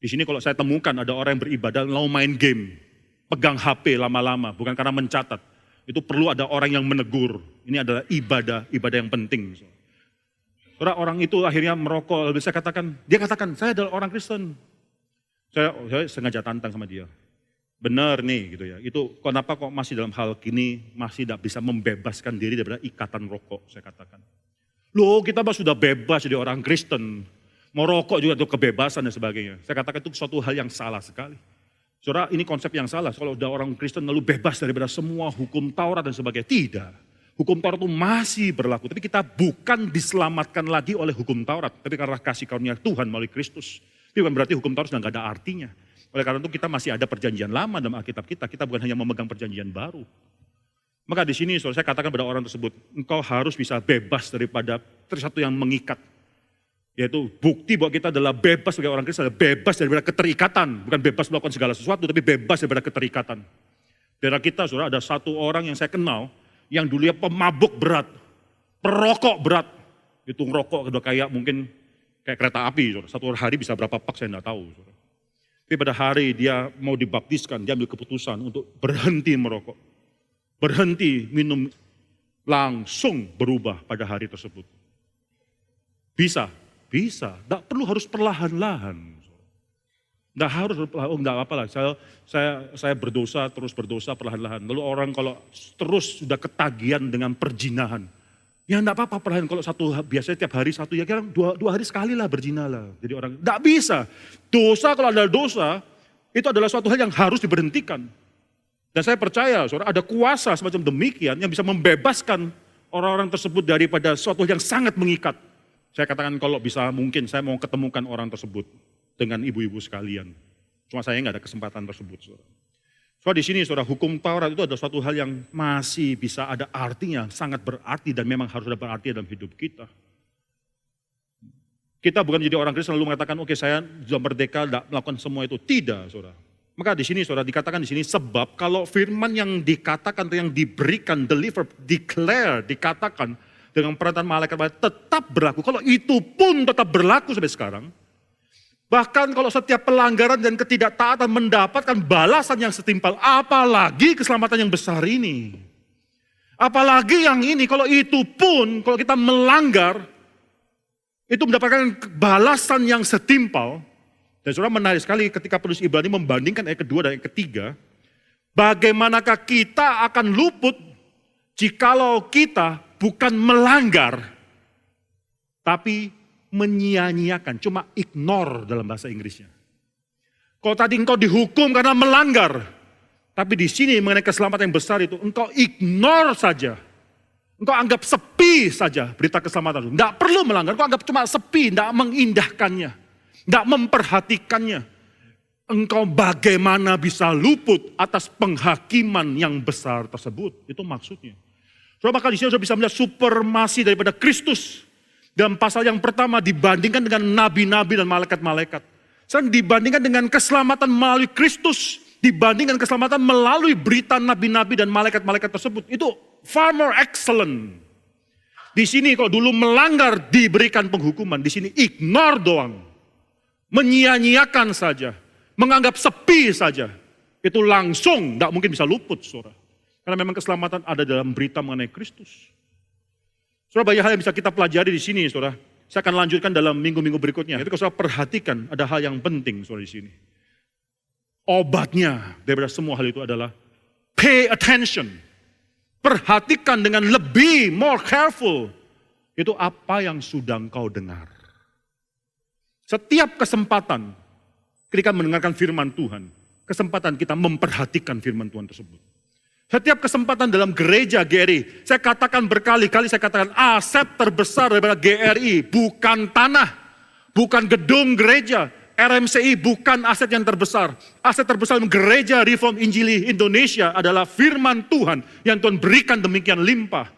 Di sini kalau saya temukan ada orang yang beribadah lalu main game, pegang HP lama-lama, bukan karena mencatat. Itu perlu ada orang yang menegur. Ini adalah ibadah yang penting. Saudara, orang itu akhirnya merokok, lalu dia katakan, saya adalah orang Kristen. Saya sengaja tantang sama dia. Benar nih gitu ya, itu kenapa kok masih dalam hal gini, masih tidak bisa membebaskan diri daripada ikatan rokok, saya katakan. Loh kita sudah bebas jadi orang Kristen. Mau rokok juga itu kebebasan dan sebagainya. Saya katakan itu suatu hal yang salah sekali. Saudara, ini konsep yang salah. Kalau udah orang Kristen lalu bebas daripada semua hukum Taurat dan sebagainya. Tidak. Hukum Taurat itu masih berlaku. Tapi kita bukan diselamatkan lagi oleh hukum Taurat. Tapi karena kasih karunia Tuhan melalui Kristus. Itu bukan berarti hukum Taurat sudah tidak ada artinya. Oleh karena itu kita masih ada perjanjian lama dalam Alkitab kita. Kita bukan hanya memegang perjanjian baru. Maka di sini saudara, saya katakan pada orang tersebut, engkau harus bisa bebas daripada sesuatu yang mengikat. Yaitu bukti bahwa kita adalah bebas sebagai orang Kristen, adalah bebas daripada keterikatan. Bukan bebas melakukan segala sesuatu, tapi bebas daripada keterikatan. Daerah kita, saudara, ada satu orang yang saya kenal, yang dulunya pemabuk berat. perokok berat. Itu ngerokok udah kayak mungkin kayak kereta api. Saudara. Satu hari bisa berapa pak saya enggak tahu. Saudara. Tapi pada hari dia mau dibaptiskan, dia ambil keputusan untuk berhenti merokok. Berhenti minum, langsung berubah pada hari tersebut. Bisa. Tidak perlu harus perlahan-lahan. Tidak harus, enggak apa-apa lah. Saya berdosa, terus berdosa perlahan-lahan. Lalu orang kalau terus sudah ketagihan dengan perjinahan, ya enggak apa-apa perlahan. Kalau biasanya tiap hari satu, ya kira dua hari sekali lah berzina lah. Jadi orang, enggak bisa. Dosa kalau ada dosa, itu adalah suatu hal yang harus diberhentikan. Dan saya percaya, saudara, ada kuasa semacam demikian yang bisa membebaskan orang-orang tersebut daripada suatu yang sangat mengikat. Saya katakan kalau bisa mungkin saya mau ketemukan orang tersebut dengan ibu-ibu sekalian. Cuma saya nggak ada kesempatan tersebut, saudara. So di sini, saudara, hukum Taurat itu adalah suatu hal yang masih bisa ada artinya, sangat berarti dan memang harus ada berarti dalam hidup kita. Kita bukan menjadi orang Kristen lalu mengatakan, oke, saya sudah merdeka, tidak melakukan semua itu. Tidak, saudara. Maka di sini, saudara, dikatakan di sini sebab kalau firman yang dikatakan, yang diberikan, deliver, declare, dikatakan dengan perkataan malaikat tetap berlaku. Kalau itu pun tetap berlaku sampai sekarang. Bahkan kalau setiap pelanggaran dan ketidaktaatan mendapatkan balasan yang setimpal, apalagi keselamatan yang besar ini. Apalagi yang ini, kalau itu pun, kalau kita melanggar, itu mendapatkan balasan yang setimpal. Dan saudara, menarik sekali ketika penulis Ibrani membandingkan ayat kedua dan ayat ketiga. Bagaimanakah kita akan luput jikalau kita bukan melanggar, tapi menyia-nyiakan, cuma ignore dalam bahasa Inggrisnya. Kalau tadi engkau dihukum karena melanggar, tapi di sini mengenai keselamatan yang besar itu, engkau ignore saja. Engkau anggap sepi saja berita keselamatan itu. Tidak perlu melanggar, engkau anggap cuma sepi, tidak mengindahkannya. Tidak memperhatikannya. Engkau bagaimana bisa luput atas penghakiman yang besar tersebut. Itu maksudnya. Maka di sini sudah bisa melihat supremasi daripada Kristus. Dalam pasal yang pertama dibandingkan dengan nabi-nabi dan malaikat-malaikat. Sekarang dibandingkan dengan keselamatan melalui Kristus. Dibandingkan keselamatan melalui berita nabi-nabi dan malaikat-malaikat tersebut. Itu far more excellent. Di sini kalau dulu melanggar diberikan penghukuman. Di sini ignore doang. Menyia-nyiakan saja, menganggap sepi saja, itu langsung tidak mungkin bisa luput, saudara. Karena memang keselamatan ada dalam berita mengenai Kristus. Saudara, banyak hal yang bisa kita pelajari di sini, saudara. Saya akan lanjutkan dalam minggu-minggu berikutnya. Itu kalau saudara perhatikan, ada hal yang penting, saudara, di sini. Obatnya daripada semua hal itu adalah pay attention. Perhatikan dengan lebih, more careful. Itu apa yang sudah engkau dengar. Setiap kesempatan ketika mendengarkan firman Tuhan, kesempatan kita memperhatikan firman Tuhan tersebut. Setiap kesempatan dalam gereja GRI, saya katakan berkali-kali, saya katakan aset terbesar daripada GRI bukan tanah, bukan gedung gereja. RMCI bukan aset yang terbesar. Aset terbesar gereja Reform Injili Indonesia adalah firman Tuhan yang Tuhan berikan demikian limpah.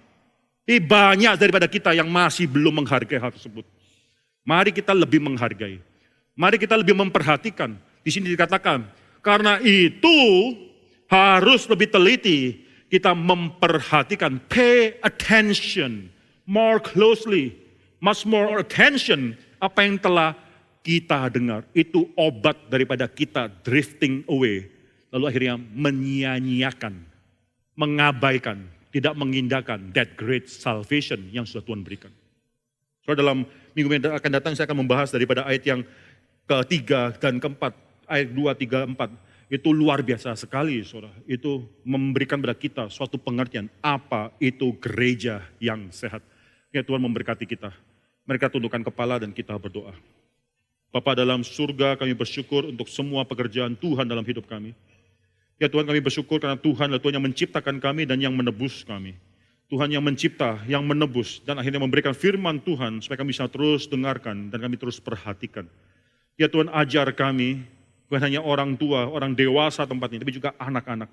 Banyak daripada kita yang masih belum menghargai hal tersebut. Mari kita lebih menghargai. Mari kita lebih memperhatikan. Di sini dikatakan, karena itu harus lebih teliti. Kita memperhatikan, pay attention, more closely, much more attention. Apa yang telah kita dengar, itu obat daripada kita drifting away. Lalu akhirnya menyia-nyiakan, mengabaikan, tidak mengindahkan that great salvation yang sudah Tuhan berikan. So, dalam minggu yang akan datang saya akan membahas daripada ayat yang ketiga dan keempat. Ayat 2, 3, 4. Itu luar biasa sekali, saudara. Itu memberikan kepada kita suatu pengertian. Apa itu gereja yang sehat. Ya, Tuhan memberkati kita. Mereka tundukkan kepala dan kita berdoa. Bapa dalam surga, kami bersyukur untuk semua pekerjaan Tuhan dalam hidup kami. Ya Tuhan, kami bersyukur karena Tuhan adalah Tuhan yang menciptakan kami dan yang menebus kami. Tuhan yang mencipta, yang menebus, dan akhirnya memberikan firman Tuhan supaya kami bisa terus dengarkan dan kami terus perhatikan. Ya Tuhan, ajar kami, bukan hanya orang tua, orang dewasa tempat ini, tapi juga anak-anak.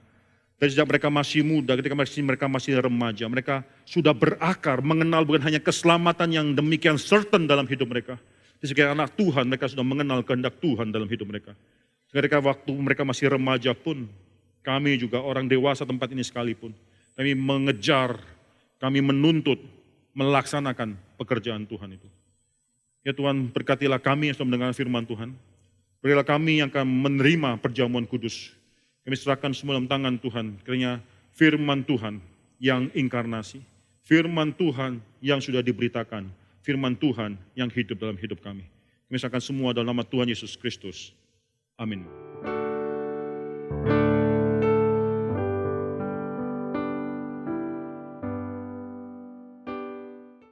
Dari sejak mereka masih muda, ketika mereka masih remaja, mereka sudah berakar, mengenal bukan hanya keselamatan yang demikian certain dalam hidup mereka. Sebagai anak Tuhan, mereka sudah mengenal kehendak Tuhan dalam hidup mereka. Ketika waktu mereka masih remaja pun, kami juga orang dewasa tempat ini sekalipun, kami mengejar, kami menuntut melaksanakan pekerjaan Tuhan itu. Ya Tuhan, berkatilah kami yang sudah mendengar firman Tuhan. Berilah kami yang akan menerima perjamuan kudus. Kami serahkan semua dalam tangan Tuhan. Kiranya firman Tuhan yang inkarnasi, firman Tuhan yang sudah diberitakan, firman Tuhan yang hidup dalam hidup kami. Kami serahkan semua dalam nama Tuhan Yesus Kristus. Amin.